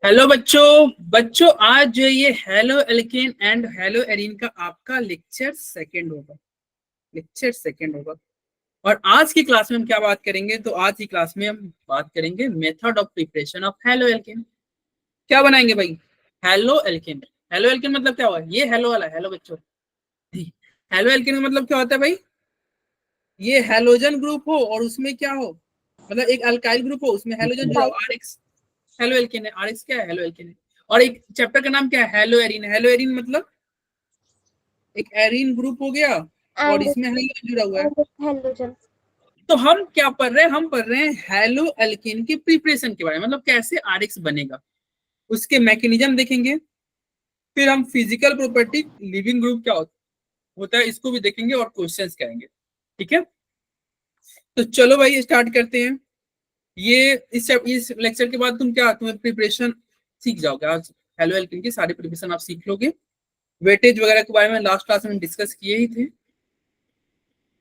Hello बच्चों आज जो ये halo alkane and hello arene का आपका लेक्चर सेकंड होगा। और आज की क्लास में हम क्या बात करेंगे, तो आज की क्लास में हम बात करेंगे method of preparation of halo alkane. क्या बनाएंगे भाई? Halo alkane. हेलो एल्केन मतलब क्या हुआ? ये हेलो वाला हेलो बच्चों। हेलो एल्केन का मतलब क्या होता है भाई? ये हेलोजन ग्रुप हो और उसमें क्या हो, मतलब एक अल्काइल ग्रुप हो, उसमें हेलोजन जुड़ा हो, आरएक्स हेलो एल्केन है। आरएक्स क्या है? हेलो एल्केन है। और एक चैप्टर का नाम क्या है? Hello arene. हेलो एरीन मतलब एक एरीन ग्रुप हो गया और इसमें हेलोजन जुड़ा हुआ है। तो हम क्या पढ़ रहे हैं? हम पढ़ रहे हैं हेलो एल्केन के प्रिपरेशन के बारे में, मतलब कैसे आरएक्स बनेगा, उसके मैकेनिज्म देखेंगे। फिर हम फिजिकल प्रॉपर्टी लिविंग ग्रुप क्या होता है इसको भी देखेंगे और क्वेश्चंस करेंगे। ठीक है, तो चलो भाई स्टार्ट करते हैं। ये इस लेक्चर के बाद तुम्हें प्रिपरेशन सीख जाओगे। आज हेलो एल्केन की सारी प्रिपरेशन आप सीख लोगे। वेटेज वगैरह के बारे में लास्ट क्लास में डिस्कस किए ही थे।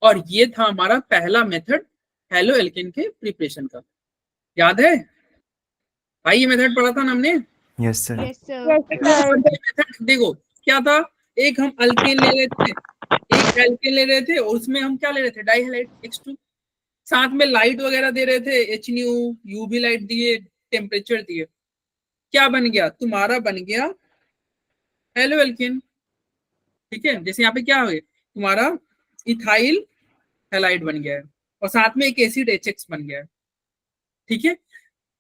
और ये था हमारा पहला मेथड हेलो एल्केन के प्रिपरेशन का। याद है भाई? ये मेथड पढ़ा था ना हमने। Yes sir. मेथड देखो क्या था। एक हम अल्केन ले रहे थे, और उसमें हम क्या ले रहे थे? Di halide X2। साथ में लाइट वगैरह दे रहे थे, HNU, यूवी लाइट दिए, टेम्परेचर दिए। क्या बन गया? तुम्हारा बन गया हेलो एल्केन। ठीक है, जैसे यहाँ पे क्या है, तुम्हारा इथाइल हैलाइड बन गया है और साथ में एक एसिड HX बन गया है। ठीक है,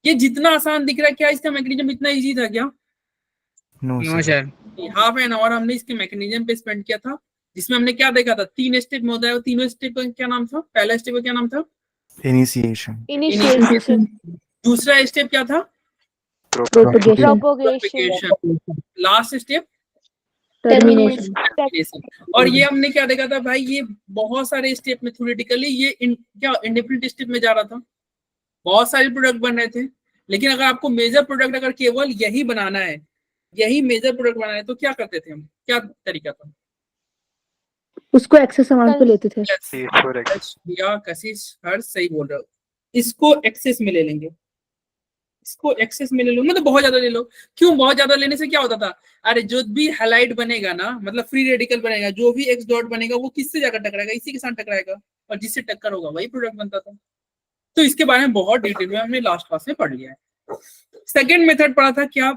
ये जितना आसान दिख रहा है, क्या इसका मैकेनिज्म इतना इजी था क्या? No no sir. Sir. Half an hour हमने इसके मैकेनिज्म पे स्पेंड किया था, जिसमें हमने क्या देखा था? 3 स्टेप में होता है। तीनों स्टेप का क्या नाम था? पहला स्टेप का क्या नाम था? इनिशिएशन। इनिशिएशन। दूसरा स्टेप क्या था? Propagation. Propagation. Last step termination. और ये हमने क्या देखा था भाई? ये बहुत सारे स्टेप में थ्योरेटिकली ये क्या इंडिफरेंट स्टेप में जा रहा था। बहुत सारे प्रोडक्ट बन रहे थे, लेकिन अगर आपको मेजर प्रोडक्ट अगर केवल यही बनाना है, यही मेजर प्रोडक्ट बनाना है, तो क्या करते थे हम? क्या तरीका था? उसको एक्सेस अमाउंट पे लेते थे। या कशिश हर सही बोल रहे हो। इसको एक्सेस में ले लेंगे, इसको एक्सेस में ले लो, मतलब बहुत ज्यादा ले लो। क्यों? बहुत ज्यादा लेने से क्या होता था? अरे जो भी हैलाइड बनेगा ना, मतलब फ्री रेडिकल बनेगा, जो भी एक्स डॉट बनेगा वो किससे जाकर टकराएगा? इसी के साथ टकराएगा, और जिससे टक्कर होगा वही प्रोडक्ट बनता था। तो इसके बारे में बहुत डिटेल में हमने लास्ट क्लास में पढ़ लिया है। सेकेंड मेथड पढ़ा था क्या?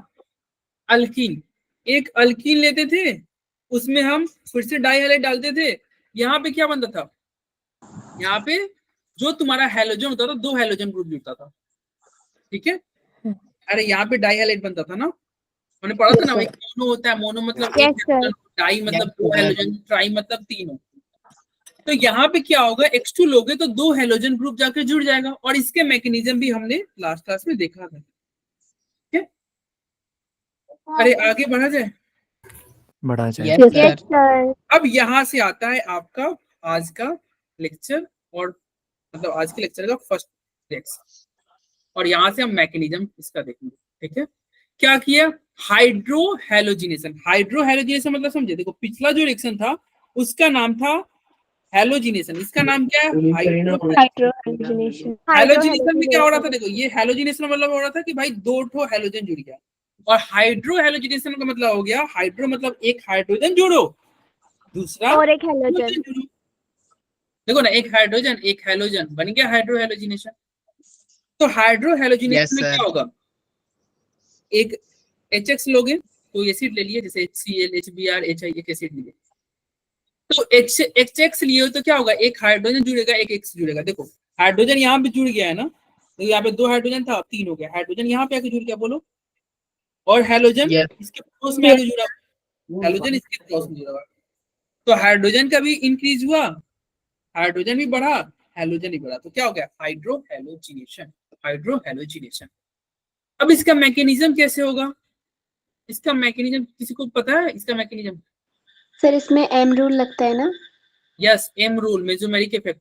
अल्कीन। एक अल्कीन लेते थे, उसमें हम फिर से डाई हैलाइड डालते थे। यहाँ पे क्या बनता था? यहाँ पे जो तुम्हारा हैलोजन होता था, 2 हैलोजन ग्रुप जुड़ता था। ठीक है, अरे यहाँ पे डाई हैलाइड बनता था ना, मैंने पढ़ा था ना। एक मोनो होता है, मोनो मतलब एक हैलोजन, डाई मतलब 2 हैलोजन, ट्राई मतलब 3 हो। तो यहाँ पे क्या होगा? X2 लोगे तो 2 हैलोजन ग्रुप जाकर जुड़ जाएगा, और इसके मैकेनिज्म भी हमने लास्ट क्लास में देखा था। ठीक है, अरे आगे बढ़ा जाए। बढ़ा जाए। Yes sir. अब यहाँ से आता है आपका आज का लेक्चर, और मतलब आज के लेक्चर का फर्स्ट लेक्चर, और यहाँ से हम मैकेनिज्म इसका देखेंगे। ठीक है, क्या किया? हाइड्रोहेलोजिनेशन। हाइड्रोहेलोजिनेशन मतलब समझे? देखो पिछला जो रिएक्शन था उसका नाम था हेलोजिनेशन, इसका नाम क्या है? हाइड्रोजनेशन। हेलोजिनेशन में क्या हो रहा था? देखो ये हेलोजिनेशन मतलब हो रहा था कि भाई 2 ठो हेलोजन जुड़ गया, और हाइड्रोहेलोजिनेशन का मतलब हो गया, हाइड्रो मतलब एक हाइड्रोजन जोड़ो, दूसरा और एक हैलोजन। जोड़ो। देखो ना, एक हाइड्रोजन एक हेलोजन बन गया हाइड्रोहेलोजिनेशन। तो हाइड्रोहेलोजिनेशन में क्या होगा? एक HX लोगे तो एसिड ले लिए, जैसे HCl, HBr, HI, एक एसिड लिए। तो HX लिए तो क्या होगा? एक हाइड्रोजन जुड़ेगा, एक X जुड़ेगा। देखो हाइड्रोजन यहाँ पे जुड़ गया है ना, तो यहाँ पे 2 हाइड्रोजन था, 3 हो गया। हाइड्रोजन यहाँ पे आके जुड़ गया, बोलो। और हेलोजन इसके क्रॉस में आके जुड़ा, हेलोजन इसके क्रॉस में जुड़ा। तो हाइड्रोजन का भी इंक्रीज हुआ, हाइड्रोजन भी बढ़ा, हेलोजन भी बढ़ा, तो क्या हो गया? हाइड्रोहेलोजिनेशन। हाइड्रोहेलोजिनेशन। अब इसका मैकेनिज्म कैसे होगा? इसका मैकेनिज्म किसी को पता है? इसका मैकेनिज्म? सर इसमें एम रूल लगता है ना? Yes, M rule, mesomeric effect.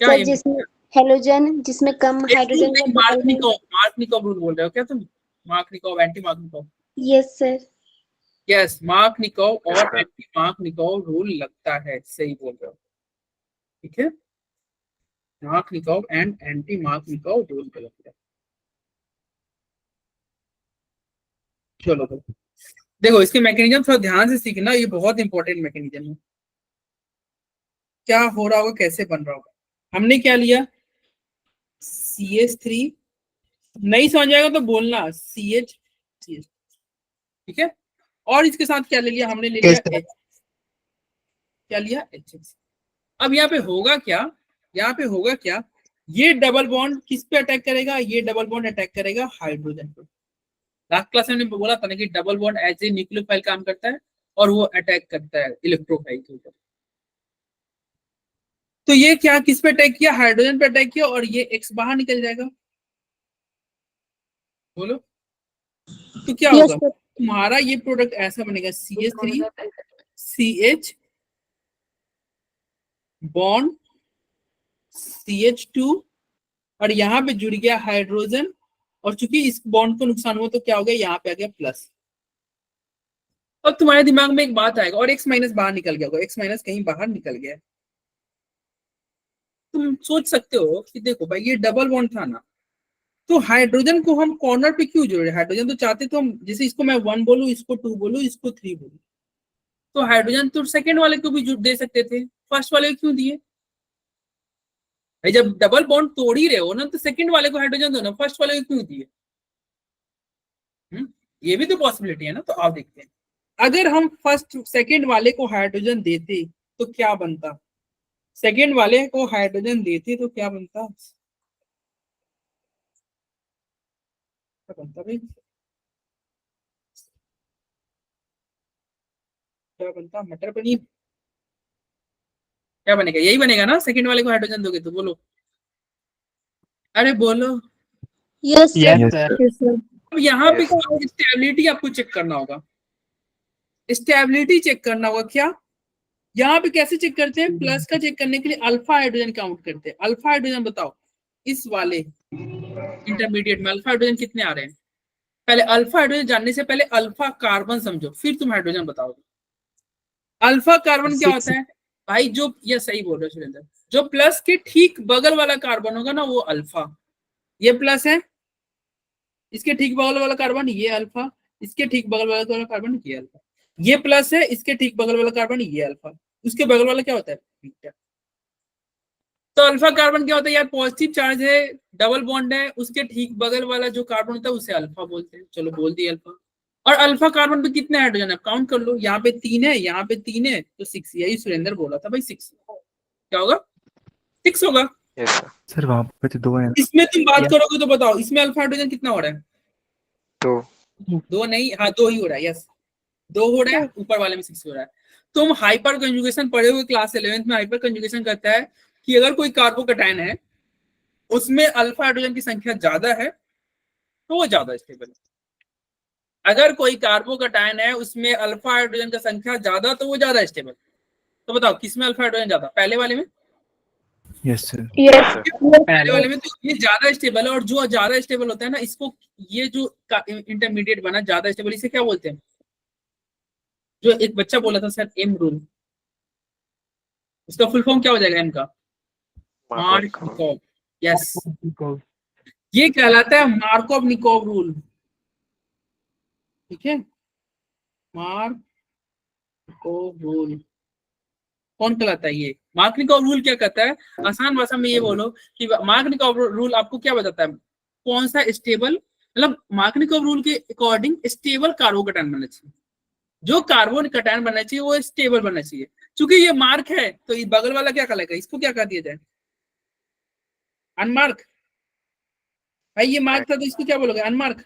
क्या सर एम? जिसमें हेलोजन जिसमें कम हाइड्रोजन मार्कनिकॉव रूल बोल रहे हो क्या तुम? Markovnikov, anti Markovnikov. Yes sir. Yes, Markovnikov और एंटी मार्कनिकॉव रूल लगता है, सही बोल रहे हो। ठीक है, मार्कनिकॉव एंड एंटी मार्कनिकॉव रूल लगता है। चलो भाई, देखो इसके मैकेनिज्म थोड़ा ध्यान से सीखना, ये बहुत इंपॉर्टेंट मैकेनिज्म है। क्या हो रहा होगा, कैसे बन रहा होगा। हमने क्या लिया, CH3, नहीं समझ आएगा तो बोलना CH, ठीक है। और इसके साथ क्या ले लिया हमने, ले लिया H, क्या लिया HX। अब यहाँ पे होगा क्या, यहाँ पे होगा क्या, ये डबल बॉन्ड किस पे अटैक करेगा, ये डबल बॉन्ड अटैक करेगा हाइड्रोजन पे। लास्ट क्लास में हमने बोला था ना कि double bond as a nucleophile काम करता है और वो अटैक करता है इलेक्ट्रोफाइल के ऊपर। तो ये क्या किस पे अटैक किया, हाइड्रोजन पे अटैक किया, और ये X बाहर निकल जाएगा। बोलो तो क्या Yes, होगा, sir. तुम्हारा ये प्रोडक्ट ऐसा बनेगा, CH3 CH बॉन्ड CH2, और यहाँ पे जुड़ गया हाइड्रोजन, और चूंकि इस बॉन्ड को नुकसान हुआ तो क्या हो गया, यहाँ पे आ गया प्लस। अब तुम्हारे दिमाग में एक बात आएगा, और X माइनस बाहर निकल गया होगा, X माइनस कहीं बाहर निकल गया है। तुम सोच सकते हो कि देखो भाई ये डबल बॉन्ड था ना, तो हाइड्रोजन को हम कॉर्नर पे क्यों जोड़े, हाइड्रोजन तो चाहते तो हम, जैसे इसको मैं 1 बोलूं, इसको 2 बोलूं, इसको 3 बोलूं, तो हाइड्रोजन तो सेकंड वाले को भी जुड़ दे सकते थे, फर्स्ट वाले को क्यों दिए भाई। जब डबल बॉन्ड तोड़ ही रहे हो ना, तो सेकंड वाले को हाइड्रोजन दो ना, फर्स्ट वाले को क्यों दिए। ये भी तो पॉसिबिलिटी है ना। तो आप देखते हैं, अगर हम फर्स्ट सेकंड वाले को हाइड्रोजन देते तो क्या बनता, सेकंड वाले को हाइड्रोजन देते तो क्या बनता, क्या बनता भाई, क्या बनता, मटर पनीर, क्या बनेगा, यही बनेगा ना, सेकंड वाले को हाइड्रोजन दोगे तो। बोलो, अरे बोलो। Yes sir. Yes, sir. Yes, sir. अब यहाँ पे स्टेबिलिटी आपको चेक करना होगा, स्टेबिलिटी चेक करना होगा। क्या यहाँ पे कैसे चेक करते हैं, प्लस का चेक करने के लिए अल्फा हाइड्रोजन काउंट करते हैं। अल्फा हाइड्रोजन बताओ, इस वाले इंटरमीडिएट में अल्फा हाइड्रोजन कितने आ रहे हैं। पहले अल्फा हाइड्रोजन जानने से पहले अल्फा कार्बन समझो, फिर तुम हाइड्रोजन बताओगे। अल्फा कार्बन क्या होता है भाई, जो ये सही बोल रहे हो सुरेंद्र, जो प्लस के ठीक बगल वाला कार्बन होगा ना वो अल्फा, ये प्लस है, इसके ठीक बगल वाला कार्बन ये अल्फा, इसके ठीक बगल वाला कार्बन ये अल्फा, ये प्लस है, इसके ठीक बगल वाला कार्बन ये अल्फा, उसके बगल वाला क्या होता है बीटा। तो अल्फा कार्बन क्या होता है यार, पॉजिटिव चार्ज है, डबल बॉन्ड है, उसके ठीक बगल वाला जो कार्बन होता है उसे अल्फा बोलते हैं। चलो बोल दिए अल्फा। और अल्फा कार्बन पे कितने हाइड्रोजन है, काउंट कर लो, यहाँ पे 3 है, यहाँ पे 3 है, तो 6। यही सुरेंद्र बोला था भाई, 6 क्या होगा, 6 होगा। सर वहाँ पे तो 2 है ना। इसमें तुम बात करोगे तो बताओ, इसमें अल्फा हाइड्रोजन कितना हो रहा है, 2 नहीं, हाँ 2 ही हो रहा है, यस 2 हो रहा है, ऊपर वाले में 6 हो रहा है। तुम हाइपर कंजुगेशन पढ़े हुए क्लास 11th में, हाइपर कंजुगेशन करता है कि अगर कोई कार्बोकैटायन है उसमें अल्फा हाइड्रोजन की संख्या ज्यादा है तो वो ज्यादा स्टेबल है। अगर कोई कार्बोकैटायन है उसमें अल्फा हाइड्रोजन का संख्या ज्यादा तो वो ज्यादा स्टेबल। तो बताओ किसमें अल्फा हाइड्रोजन ज्यादा, पहले वाले में, Yes, sir. Yes. पहले वाले में। तो ये ज्यादा स्टेबल है, और जो ज्यादा स्टेबल होता है ना, इसको ये जो इंटरमीडिएट बना ज्यादा स्टेबल, इसे क्या बोलते हैं, जो एक बच्चा बोला था सर एम रूल, उसका फुल फॉर्म क्या हो जाएगा एम का, मार्कोव। यस, ये कहलाता है मार्कोव निकोव रूल, ठीक है, मार्कोव रूल कौन कहलाता है, ये मार्कनिकोव रूल क्या कहता है, आसान भाषा में ये बोलो कि मार्कनिकोव रूल आपको क्या बताता है, कौन सा स्टेबल, मतलब मार्कनिकोव रूल के अकॉर्डिंग स्टेबल कार्बोकैटायन बनना चाहिए, जो कार्बोकैटायन बनना चाहिए वो स्टेबल बनना चाहिए। क्योंकि ये मार्क है तो ये बगल वाला क्या कहलाएगा, इसको क्या कह दिया जाए, अनमार्क। भाई ये मार्क था तो इसको क्या बोलोगे, अनमार्क।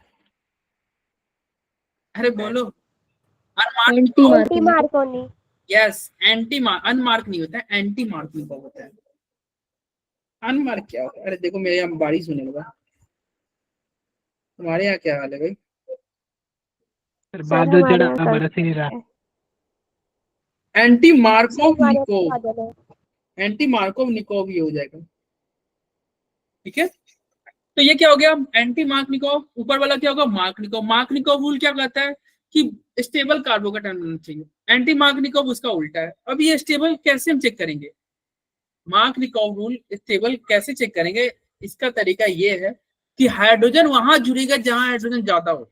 अरे बोलो, Anti Markovnikov. Yes, anti mark, unmark नहीं होता है, एंटी मार्किंग का होता है। अनमार्क क्या होता है, अरे देखो मेरे यहाँ बारिश होने लगा, तुम्हारे यहाँ क्या हाल है भाई, बादल चढ़ा बरस ही नहीं रहा। एंटी मार्कोव निकोव, एंटी मार्कोव निकोव ये हो जाएगा, ठीक है। तो ये क्या हो गया, एंटी मार्कनिकोव, ऊपर वाला क्या होगा, मार्कनिकोव। मार्कनिकोव रूल क्या कहता है कि स्टेबल कार्बोकैटायन बनना चाहिए, एंटी मार्कनिकोव उसका उल्टा है। अब ये स्टेबल कैसे हम चेक करेंगे, मार्कनिकोव रूल स्टेबल कैसे चेक करेंगे, इसका तरीका ये है कि हाइड्रोजन वहां जुड़ेगा जहां हाइड्रोजन ज्यादा हो,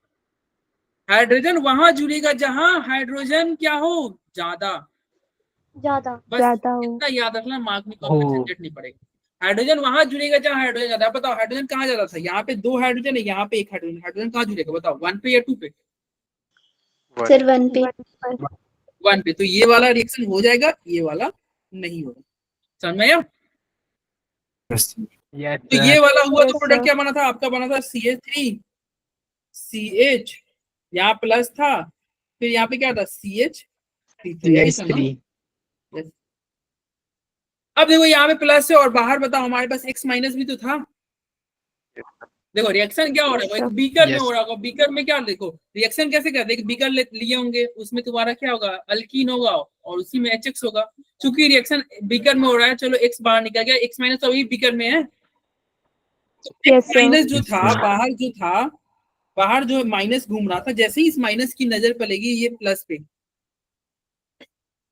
हाइड्रोजन वहां जुड़ेगा जहां हाइड्रोजन क्या हो, ज्यादा। ज्यादा। बस ज्यादा हो। इतना याद रखना, मार्क में कॉपी झंझट नहीं पड़ेगा। हाइड्रोजन वहां जुड़ेगा जहां हाइड्रोजन ज्यादा है। बताओ हाइड्रोजन कहाँ ज्यादा था, यहाँ पे 2 हाइड्रोजन है, यहाँ पे 1 हाइड्रोजन। हाइड्रोजन कहाँ जुड़ेगा बताओ, 1 पे या 2 पे? सर 1 पे। 1 पे। तो ये वाला रिएक्शन हो जाएगा, ये वाला नहीं होगा। समझ में आया? यस तो ये वाला हुआ तो Yes, प्रोडक्ट sir. क्या बना था आपका, बना था CH3 CH, यहाँ प्लस था, फिर यहाँ पे क्या था CH3। अब देखो यहाँ पे प्लस है और बाहर बताओ हमारे पास X माइनस भी तो था। देखो रिएक्शन क्या हो रहा है, Yes, एक sir. बीकर में हो रहा होगा। बीकर में क्या, देखो रिएक्शन कैसे करते हैं, बीकर लिए होंगे, उसमें तुम्हारा क्या होगा, अल्कीन होगा और उसी में HX होगा। चूंकि रिएक्शन बीकर में हो रहा है, चलो X बाहर निकल गया, X माइनस तो अभी बीकर में है। Yes, X sir. माइनस जो Yes, था sir. बाहर जो माइनस घूम रहा था, जैसे ही इस माइनस की नजर पड़ेगी ये प्लस पे,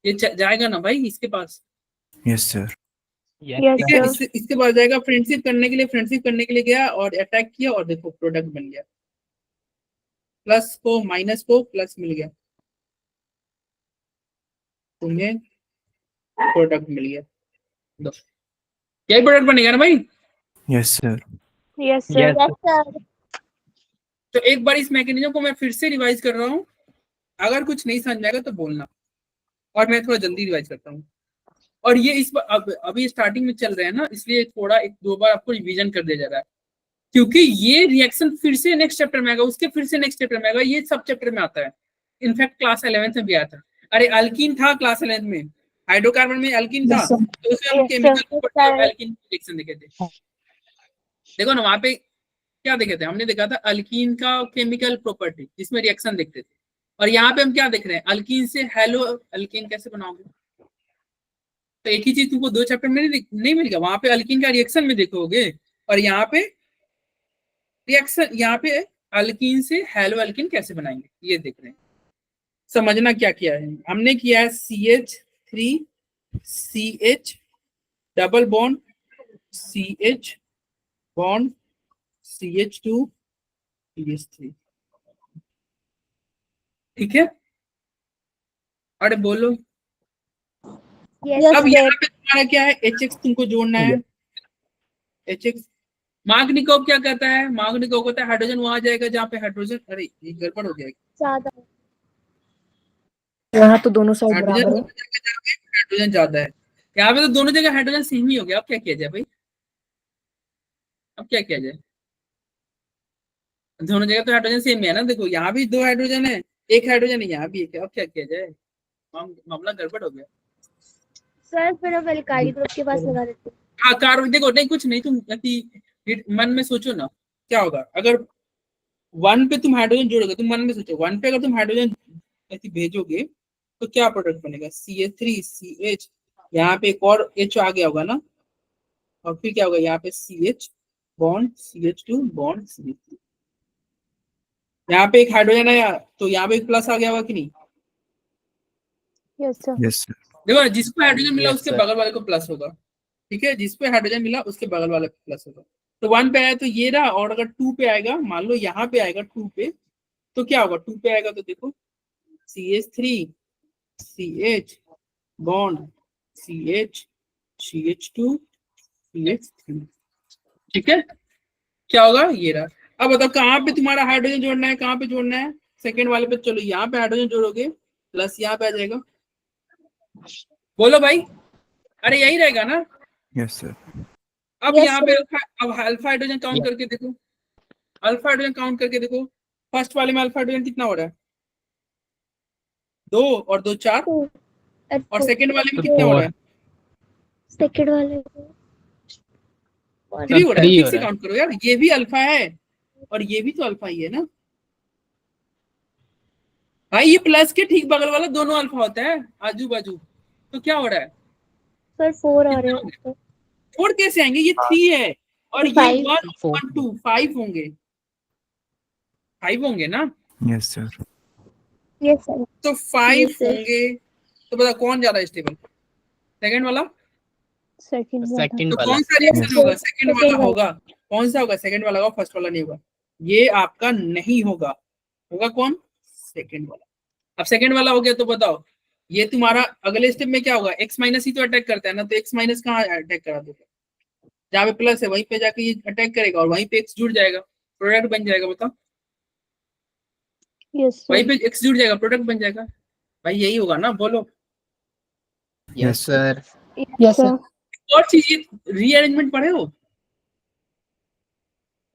ये जाएगा ना भाई इसके पास। Yes sir. Yes, ठीक है, sir. इसके बाद जाएगा फ्रेंडशिप करने के लिए गया और अटैक किया और देखो प्रोडक्ट बन गया, प्लस को माइनस को प्लस मिल गया, तुम्हें प्रोडक्ट मिल गया। दो यही प्रोडक्ट बनेगा ना भाई। Yes sir. Yes, sir. तो एक बार इस मैकेनिज्म को मैं फिर से रिवाइज कर रहा हूँ, अगर कुछ नहीं समझ आएगा तो बोलना, और मैं थोड़ा जल्दी रिवाइज करता हूँ। और ये इस अभी स्टार्टिंग में चल रहे हैं ना, इसलिए थोड़ा 1-2 बार आपको रिवीजन कर दिया जा रहा है, क्योंकि ये रिएक्शन फिर से नेक्स्ट चैप्टर में आएगा, उसके फिर से नेक्स्ट चैप्टर में आएगा, ये सब चैप्टर में आता है। इनफैक्ट क्लास 11th में भी आया था। अरे अल्कीन था क्लास 11th में, हाइड्रोकार्बन में अल्कीन था, तो उसमें हम Yes, chemical sir. Property of alkyne की रिएक्शन देखे थे। देखो ना वहां पे क्या देखे थे, हमने देखा था अल्कीन का केमिकल प्रॉपर्टी जिसमें रिएक्शन देखते थे, और यहाँ पे हम क्या देख रहे हैं, अल्कीन से हेलो अल्कीन कैसे बनाओगे। तो एक ही चीज तुमको 2 चैप्टर में नहीं मिल गया, वहां पे अल्कीन का रिएक्शन में देखोगे, और यहाँ पे रिएक्शन, यहाँ पे अल्कीन से हेलो अल्कीन कैसे बनाएंगे ये देख रहे हैं। समझना क्या किया है हमने, किया है CH3CH double bond CH bond CH2CH3। ठीक है, अरे बोलो। Yes, अब sir. यहाँ पे तुम्हारा क्या है, HX तुमको जोड़ना है। HX माग्निकोव क्या कहता है, माग्निकोव कहता है हाइड्रोजन वहां जाएगा जहाँ पे हाइड्रोजन, अरे ये गड़बड़ हो जाएगी, ज्यादा। यहाँ तो दोनों साइड हाइड्रोजन बराबर है। हाइड्रोजन ज्यादा है। यहाँ पे तो दोनों जगह हाइड्रोजन सेम ही हो गया, अब क्या किया जाए भाई, अब क्या किया जाए, दोनों जगह तो हाइड्रोजन सेम है ना। देखो यहाँ भी 2 हाइड्रोजन है, 1 हाइड्रोजन है, यहाँ भी 1 है, अब क्या किया जाए, मामला गड़बड़ हो गया। सर फिर अब एल्काइल ग्रुप के पास लगा देते हैं। हाँ कार्बन, देखो नहीं कुछ नहीं, तुम मन में सोचो ना क्या होगा, अगर 1 पे तुम हाइड्रोजन जोड़ोगे, तुम मन में सोचो 1 पे अगर तुम हाइड्रोजन ऐसे भेजोगे तो क्या प्रोडक्ट बनेगा, CH3CH, यहाँ पे एक और H आ गया होगा ना, और फिर क्या होगा, यहाँ पे CH bond CH2 bond CH3, यहाँ पे एक हाइड्रोजन आया तो यहाँ पे एक प्लस आ गया होगा कि नहीं। Yes, sir. Yes sir. देखो जिसको हाइड्रोजन मिला Yes, उसके sir. बगल वाले को प्लस होगा, ठीक है, जिस पे हाइड्रोजन मिला उसके बगल वाले पे प्लस होगा। तो 1 पे आया तो ये रहा, और अगर 2 पे आएगा, मान लो यहाँ पे आएगा 2 पे, तो क्या होगा, 2 पे आएगा तो देखो CH3CH bond CH CH2 CH3, ठीक है, क्या होगा ये रहा। अब बताओ कहाँ पे तुम्हारा हाइड्रोजन जोड़ना है, कहाँ पे जोड़ना है, सेकेंड वाले पे, चलो यहाँ पे हाइड्रोजन जोड़ोगे, प्लस यहाँ पे आ जाएगा, बोलो भाई, अरे यही रहेगा ना। Yes sir. अब Yes, यहाँ पे sir. अब अल्फा हाइड्रोजन काउंट करके देखो, अल्फा हाइड्रोजन काउंट करके देखो, फर्स्ट वाले में अल्फा हाइड्रोजन कितना हो रहा है, 2 और 2 4, और सेकंड वाले में कितना हो रहा है, सेकंड वाले 3 हो रहा है। 3 ठीक हो से रहा है। काउंट करो यार, ये भी अल्फा है और ये भी तो अल्फा ही है ना भाई, ये प्लस के ठीक बगल वाला दोनों अल्फा होता है आजू बाजू, तो क्या हो रहा है, सर 4 आ रहे कितना हैं हो गया? ऊपर। 4 कैसे आएंगे, ये 3 है और ये 5 1 1 2 5 होंगे, 5 होंगे ना, यस सर। Yes sir. तो 5 Yes, sir. होंगे। तो बता कौन ज्यादा स्टेबल, सेकंड वाला, Second वाला। सेकंड तो वाला। कौन सा रिएक्शन Yes. होगा, सेकंड वाला वाला। होगा, कौन सा होगा, सेकंड वाला होगा, फर्स्ट वाला नहीं होगा, ये आपका नहीं होगा, होगा कौन, सेकंड वाला। अब सेकंड वाला हो गया तो बताओ ये तुम्हारा अगले स्टेप में क्या होगा, एक्स माइनस ही तो अटैक करता है ना, तो एक्स माइनस कहाँ अटैक करा दोगे, जहाँ पे प्लस है वहीं पे जाके ये अटैक करेगा और वहीं पे एक्स जुड़ जाएगा, प्रोडक्ट बन जाएगा। बताओ यस वहीं सर पे एक्स जुड़ जाएगा, प्रोडक्ट बन जाएगा। भाई यही होगा ना, बोलो। Yes, sir. यस सर और चीज ये रीअरेंजमेंट पढ़े हो,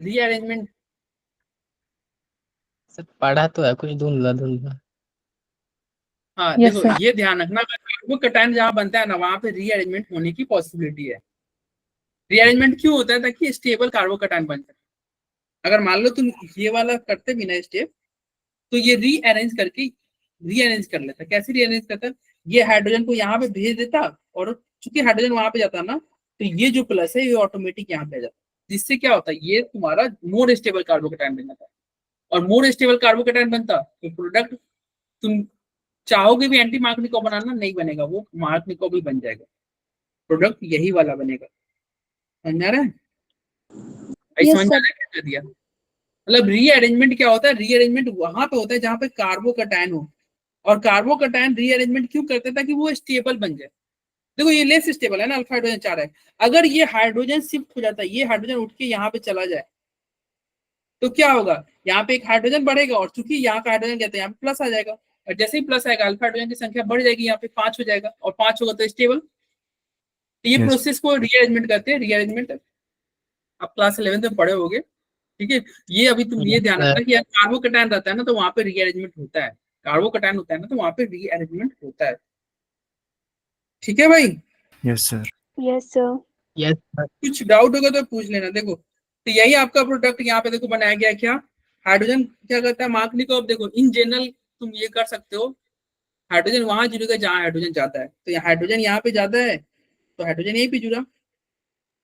रीअरेंजमेंट। सर पढ़ा तो है कुछ धुंधला धुंधला। हाँ Yes, देखो sir. ये ध्यान रखना, अगर कार्बोकैटायन जहाँ बनता है ना वहां पे रीअरेंजमेंट होने की पॉसिबिलिटी है। रीअरेंजमेंट क्यों होता है, ताकि स्टेबल कार्बोकैटायन बन जाए। अगर मान लो तुम ये वाला करते भी ना स्टेप, तो ये रीअरेंज कर लेता। कैसे रीअरेंज करता, ये हाइड्रोजन को यहाँ पे भेज देता, और चूंकि हाइड्रोजन वहां पे जाता ना, तो ये जो प्लस है ये ऑटोमेटिक यहाँ पे आ जाता, जिससे क्या होता है ये तुम्हारा मोर स्टेबल कार्बोकैटायन बन जाता है। और मोर स्टेबल कार्बोकैटायन बनता तो प्रोडक्ट तुम चाहोगे भी एंटी मार्कनिको बनाना नहीं बनेगा, वो मार्कनिको भी बन जाएगा, प्रोडक्ट यही वाला बनेगा। समझ आ रहा है? Yes, समझ आ sir. रहा है क्या कर दिया? मतलब रीअरेंजमेंट क्या होता है, रीअरेंजमेंट वहां पे होता है जहां पे कार्बोकैटायन हो, और कार्बोकैटायन रीअरेंजमेंट क्यों करते हैं, ताकि वो स्टेबल बन जाए। देखो ये लेस स्टेबल है ना, अल्फा हाइड्रोजन 4 है, अगर ये हाइड्रोजन शिफ्ट हो जाता है, ये हाइड्रोजन उठ के यहाँ पे चला जाए, तो क्या होगा, यहाँ पे एक हाइड्रोजन बढ़ेगा, और चूंकि यहाँ का हाइड्रोजन कहते हैं यहाँ पे प्लस आ जाएगा, और जैसे ही प्लस आएगा अल्फा हाइड्रोजन की संख्या बढ़ जाएगी, यहाँ पे 5 हो जाएगा, और 5 होगा तो स्टेबल। तो ये Yes. प्रोसेस को रीअरेंजमेंट करते हैं। रीअरेंजमेंट आप क्लास 11 में पढ़े होगे, ठीक है। ये अभी तुम ये ध्यान रखना कि यार कार्बोकैटायन रहता है ना तो वहां पे रीअरेंजमेंट होता है, कार्बोकैटायन होता है ना तो वहां पे रीअरेंजमेंट होता है। ठीक है भाई, Yes, sir. Yes, sir. Yes sir. कुछ डाउट होगा तो पूछ लेना। देखो तो यही आपका प्रोडक्ट यहाँ पे देखो बनाया गया है। क्या हाइड्रोजन क्या करता है, मार्कनिको। अब देखो इन जनरल तुम ये कर सकते हो, हाइड्रोजन वहां जुड़ेगा जहाँ हाइड्रोजन जाता है, तो हाइड्रोजन यहाँ पे जाता है तो हाइड्रोजन यहीं पे जुड़ा,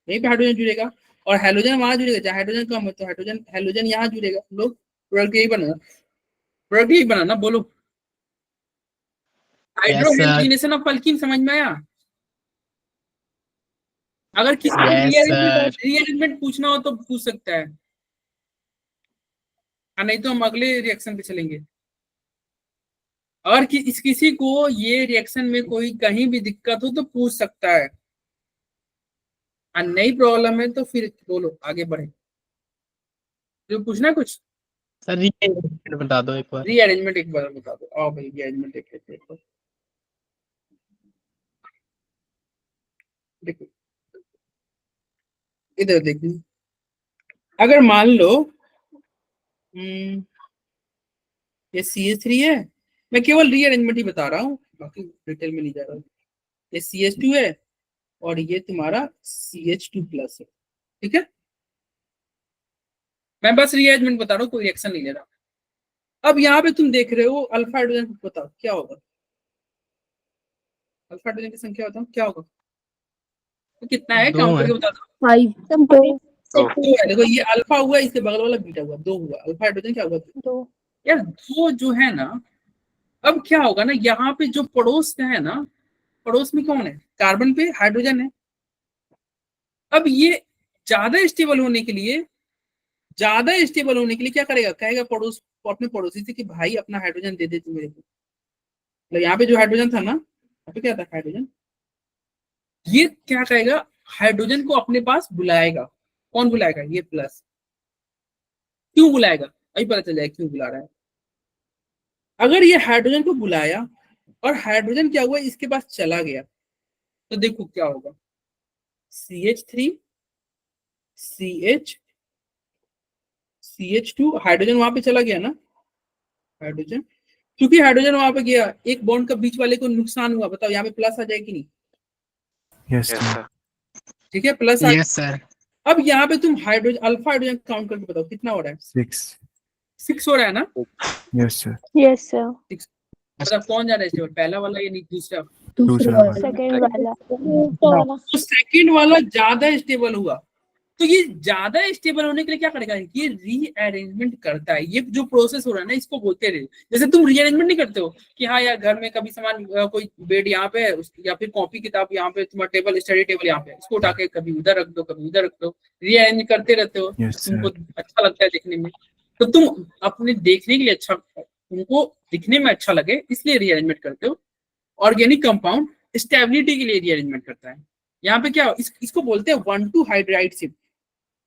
यहीं पे हाइड्रोजन जुड़ेगा, और हाइड्रोजन वहां जुड़ेगा जहाँ हाइड्रोजन कम है, तो हाइड्रोजन यहाँ जुड़ेगा। लोग प्रोडक्ट यही बनाना, प्रोडक्ट यही बनाना। बोलो yes sir. Hydrogenation of alkyne समझ में आया? अगर किसी को Yes, sir. रीअरेंजमेंट पूछना हो तो पूछ सकता है, नहीं तो हम अगले रिएक्शन पे चलेंगे। और किसी को ये रिएक्शन में कोई कहीं भी दिक्कत हो तो पूछ सकता है, और नई प्रॉब्लम है तो फिर बोलो आगे बढ़े। जो पूछना है कुछ, सर रीअरेंजमेंट बता दो एक बार। रीअरेंजमेंट एक बार बता दो। आओ भाई रीअरेंजमेंट एक बार देखो, इधर देखिए। अगर मान लो ये CH3 है, मैं केवल रीअरेंजमेंट ही बता रहा हूँ, बाकी डिटेल में नहीं जा रहा हूँ। ये CH2 है और ये तुम्हारा CH2+ है, ठीक है। मैं बस रीअरेंजमेंट बता रहा हूँ, कोई रिएक्शन नहीं ले रहा। अब यहाँ पे तुम देख रहे हो अल्फा हाइड्रोजन, बताओ क्या होगा, अल्फा हाइड्रोजन की संख्या बताओ क्या होगा, तो कितना है, दो काउंट है। करके बता दो। 5 सब दो है, देखो ये अल्फा हुआ, इसके बगल वाला बीटा हुआ, 2 हुआ। अल्फा हाइड्रोजन क्या हुआ, 2। दो यार 2 जो है ना, अब क्या होगा ना, यहाँ पे जो पड़ोस का है ना, पड़ोस में कौन है, कार्बन पे हाइड्रोजन है। अब ये ज्यादा स्टेबल होने के लिए, क्या करेगा, कहेगा पड़ोस अपने पड़ोसी से कि भाई अपना हाइड्रोजन दे दे तू मेरे को। मतलब यहाँ पे जो हाइड्रोजन था ना, यहाँ पे क्या था हाइड्रोजन, ये क्या कहेगा, हाइड्रोजन को अपने पास बुलाएगा। कौन बुलाएगा, ये प्लस। क्यों बुलाएगा, अभी पता चल जाएगा क्यों बुला रहा है। अगर ये हाइड्रोजन को बुलाया और हाइड्रोजन क्या हुआ, इसके पास चला गया, तो देखो क्या होगा, CH3 CH2, हाइड्रोजन वहां पे चला गया ना, हाइड्रोजन, क्योंकि हाइड्रोजन वहां पे गया, एक बॉन्ड का बीच वाले को नुकसान हुआ। बताओ यहाँ पे प्लस आ जाए कि नहीं, Yes, sir. ठीक है प्लस आ। Yes sir. अब यहाँ पे तुम हाइड्रोजन, अल्फा हाइड्रोजन काउंट करके बताओ कितना हो रहा है, 6. 6 हो रहा है ना। Yes, sir. यस सर मतलब कौन जा रहा है स्टेबल, पहला वाला या नहीं दूसरा, दूसरा दूसरा वाला सेकंड वाला तो सेकंड वाला ज्यादा स्टेबल हुआ। तो ये ज्यादा स्टेबल होने के लिए क्या करेगा, ये रीअरेंजमेंट करता है। ये जो प्रोसेस हो रहा है ना, इसको बोलते रहे। जैसे तुम रीअरेंजमेंट नहीं करते हो कि हाँ यार घर में कभी सामान कोई बेड यहाँ पे है, या फिर कॉपी किताब यहाँ पे, तुम्हारा टेबल स्टडी टेबल यहाँ पे, इसको उठा के कभी उधर रख दो कभी उधर रख दो, रीअरेंज करते रहते हो। Yes, sir. तुमको अच्छा लगता है देखने में, तो तुम अपने देखने के लिए अच्छा तुमको दिखने में अच्छा लगे इसलिए रीअरेंजमेंट करते हो। ऑर्गेनिक कंपाउंड स्टेबिलिटी के लिए रीअरेंजमेंट करता है। यहाँ पे क्या इसको बोलते हैं 1,2 हाइड्राइड शिफ्ट।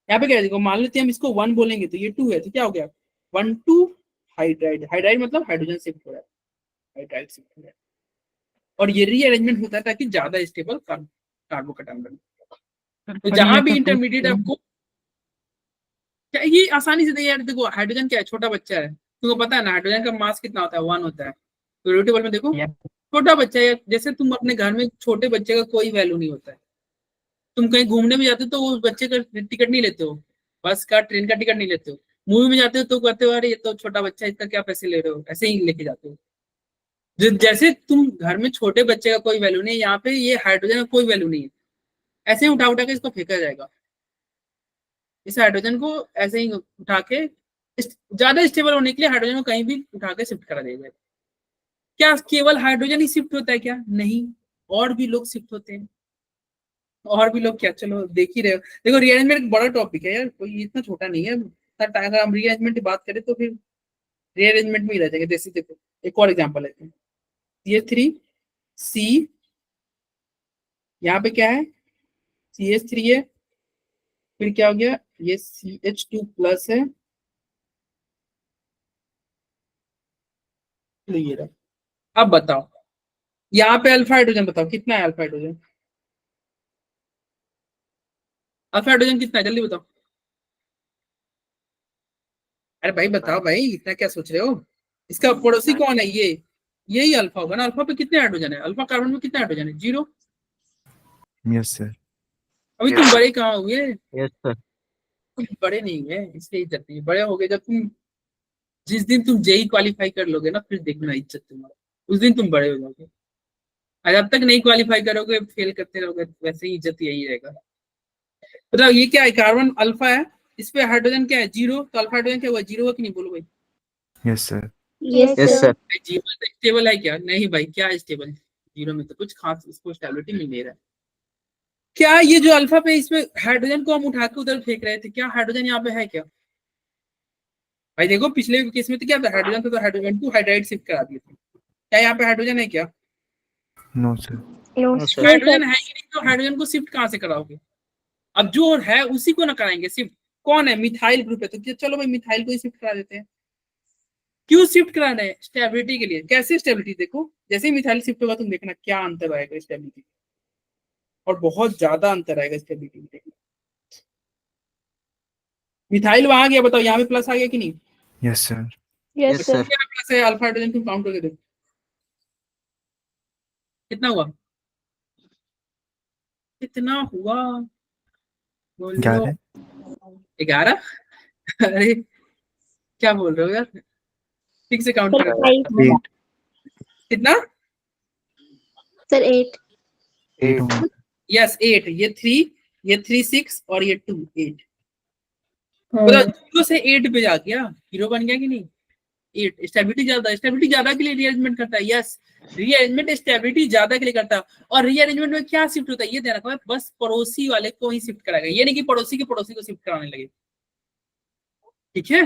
यहाँ पे क्या है, देखो मान लेते हैं हम इसको 1 बोलेंगे तो ये 2 है, तो क्या हो गया 1,2 हाइड्राइड। हाइड्राइड मतलब हाइड्रोजन शिफ्ट हो रहा है, हाइड्राइड शिफ्ट हो रहा है। और ये रीअरेंजमेंट होता है ताकि ज्यादा स्टेबल कार्बोकैटायन बने। तो जहां भी इंटरमीडिएट आपको क्या ये आसानी से यार देखो, हाइड्रोजन क्या है, छोटा बच्चा है, तुमको पता है ना हाइड्रोजन का मास कितना होता है, 1 होता है। पीरियोडिक टेबल में देखो छोटा बच्चा है, जैसे तुम अपने घर में छोटे बच्चे का कोई वैल्यू नहीं होता है। तुम कहीं घूमने में जाते हो तो उस बच्चे का टिकट नहीं लेते हो, बस का ट्रेन का टिकट नहीं लेते हो। मूवी में जाते हो तो कहते हो अरे ये तो छोटा बच्चा है, इसका क्या पैसे ले रहे हो, ऐसे ही लेके जाते हो। जैसे तुम घर में छोटे बच्चे का कोई वैल्यू नहीं है, यहाँ पे ये हाइड्रोजन का कोई वैल्यू नहीं है, ऐसे ही उठा उठा के इसको फेंका जाएगा। इस हाइड्रोजन को ऐसे ही उठा के ज्यादा स्टेबल होने के लिए हाइड्रोजन को कहीं भी उठा के शिफ्ट करा दिया जाएगा। क्या केवल हाइड्रोजन ही शिफ्ट होता है क्या? नहीं, और भी लोग शिफ्ट होते हैं। और भी लोग क्या, चलो देख ही रहे हो। देखो रीअरेंजमेंट एक बड़ा टॉपिक है यार, कोई इतना छोटा नहीं है। अगर हम रीअरेंजमेंट की बात करें तो फिर रीअरेंजमेंट में ही रह जाएंगे। जैसे देखो एक और एग्जांपल लेते हैं, CH3C, यहाँ पे क्या है CH3 है, फिर क्या हो गया ये CH2 प्लस है, तो ये रहा। अब बताओ यहाँ पे अल्फा हाइड्रोजन, बताओ कितना है अल्फा हाइड्रोजन? अल्फा हाइड्रोजन कितना है जल्दी बताओ। अरे भाई बताओ भाई, इतना क्या सोच रहे हो? इसका पड़ोसी कौन है? ये यही अल्फा होगा ना। अल्फा पे कितने हाइड्रोजन है? अल्फा कार्बन में कितने हाइड्रोजन है? 0। Yes sir. अभी तुम बड़े कहाँ हुए? Yes sir. तुम बड़े नहीं हुए, इसलिए इज्जत नहीं। बड़े हो गए जब तुम, जिस दिन तुम जेई क्वालिफाई कर लोगे ना, फिर देखना इज्जत तुम्हारा, उस दिन तुम बड़े हो जाओगे। जब तक नहीं क्वालिफाई करोगे, फेल करते रहोगे, वैसे ही इज्जत यही रहेगा। बताओ ये क्या है, कार्बन अल्फा है, इस पे हाइड्रोजन क्या है 0, तो अल्फा हाइड्रोजन क्या हुआ 0 हुआ कि नहीं, बोलो भाई। Yes sir. Yes sir. जीवन स्टेबल है क्या? नहीं भाई, क्या स्टेबल है 0 में? तो कुछ खास इसको स्टेबिलिटी मिल नहीं रहा है। क्या ये जो अल्फा पे इसमें हाइड्रोजन को हम उठा के उधर फेंक रहे थे, क्या हाइड्रोजन यहाँ पे है क्या? भाई देखो पिछले केस में तो क्या था, हाइड्रोजन था तो हाइड्रोजन 2 हाइड्राइड शिफ्ट करा दिए थे। क्या यहाँ पे हाइड्रोजन है क्या? No sir. हाइड्रोजन है ही नहीं, तो हाइड्रोजन को शिफ्ट कहाँ से कराओगे? अब जो है उसी को ना कराएंगे शिफ्ट। कौन है? मिथाइल ग्रुप है, तो चलो भाई मिथाइल को ही शिफ्ट करा देते हैं। क्यों शिफ्ट कराना है? स्टेबिलिटी के लिए। कैसे स्टेबिलिटी? देखो जैसे ही मिथाइल शिफ्ट होगा तुम देखना क्या अंतर आएगा स्टेबिलिटी, और बहुत ज्यादा अंतर आएगा स्टेबिलिटी में। मिथाइल वहां गया, बताओ यहाँ पे प्लस आ गया कि नहीं? Yes sir. Yes sir. क्या प्लस है? अल्फा हाइड्रोजन तुम काउंट करके देखो कितना हुआ, कितना हुआ बोलो। 11। 11? अरे क्या बोल रहे हो यार, ठीक से काउंट सर करो। 8। कितना? सर 8। 8। यस 8। ये 3, ये 3 6 और ये 2 8। मतलब 0 से 8 पे जा गया, 0 बन गया कि नहीं? 8। स्टेबिलिटी ज्यादा, स्टेबिलिटी ज्यादा के लिए रीअरेंजमेंट करता है। यस, रीअरेंजमेंट स्टेबिलिटी ज्यादा के लिए करता है। और रीअरेंजमेंट में क्या शिफ्ट होता है ये ध्यान रखना, बस पड़ोसी वाले को ही शिफ्ट कराएगा, ये नहीं कि पड़ोसी के पड़ोसी को शिफ्ट कराने लगे। ठीक है,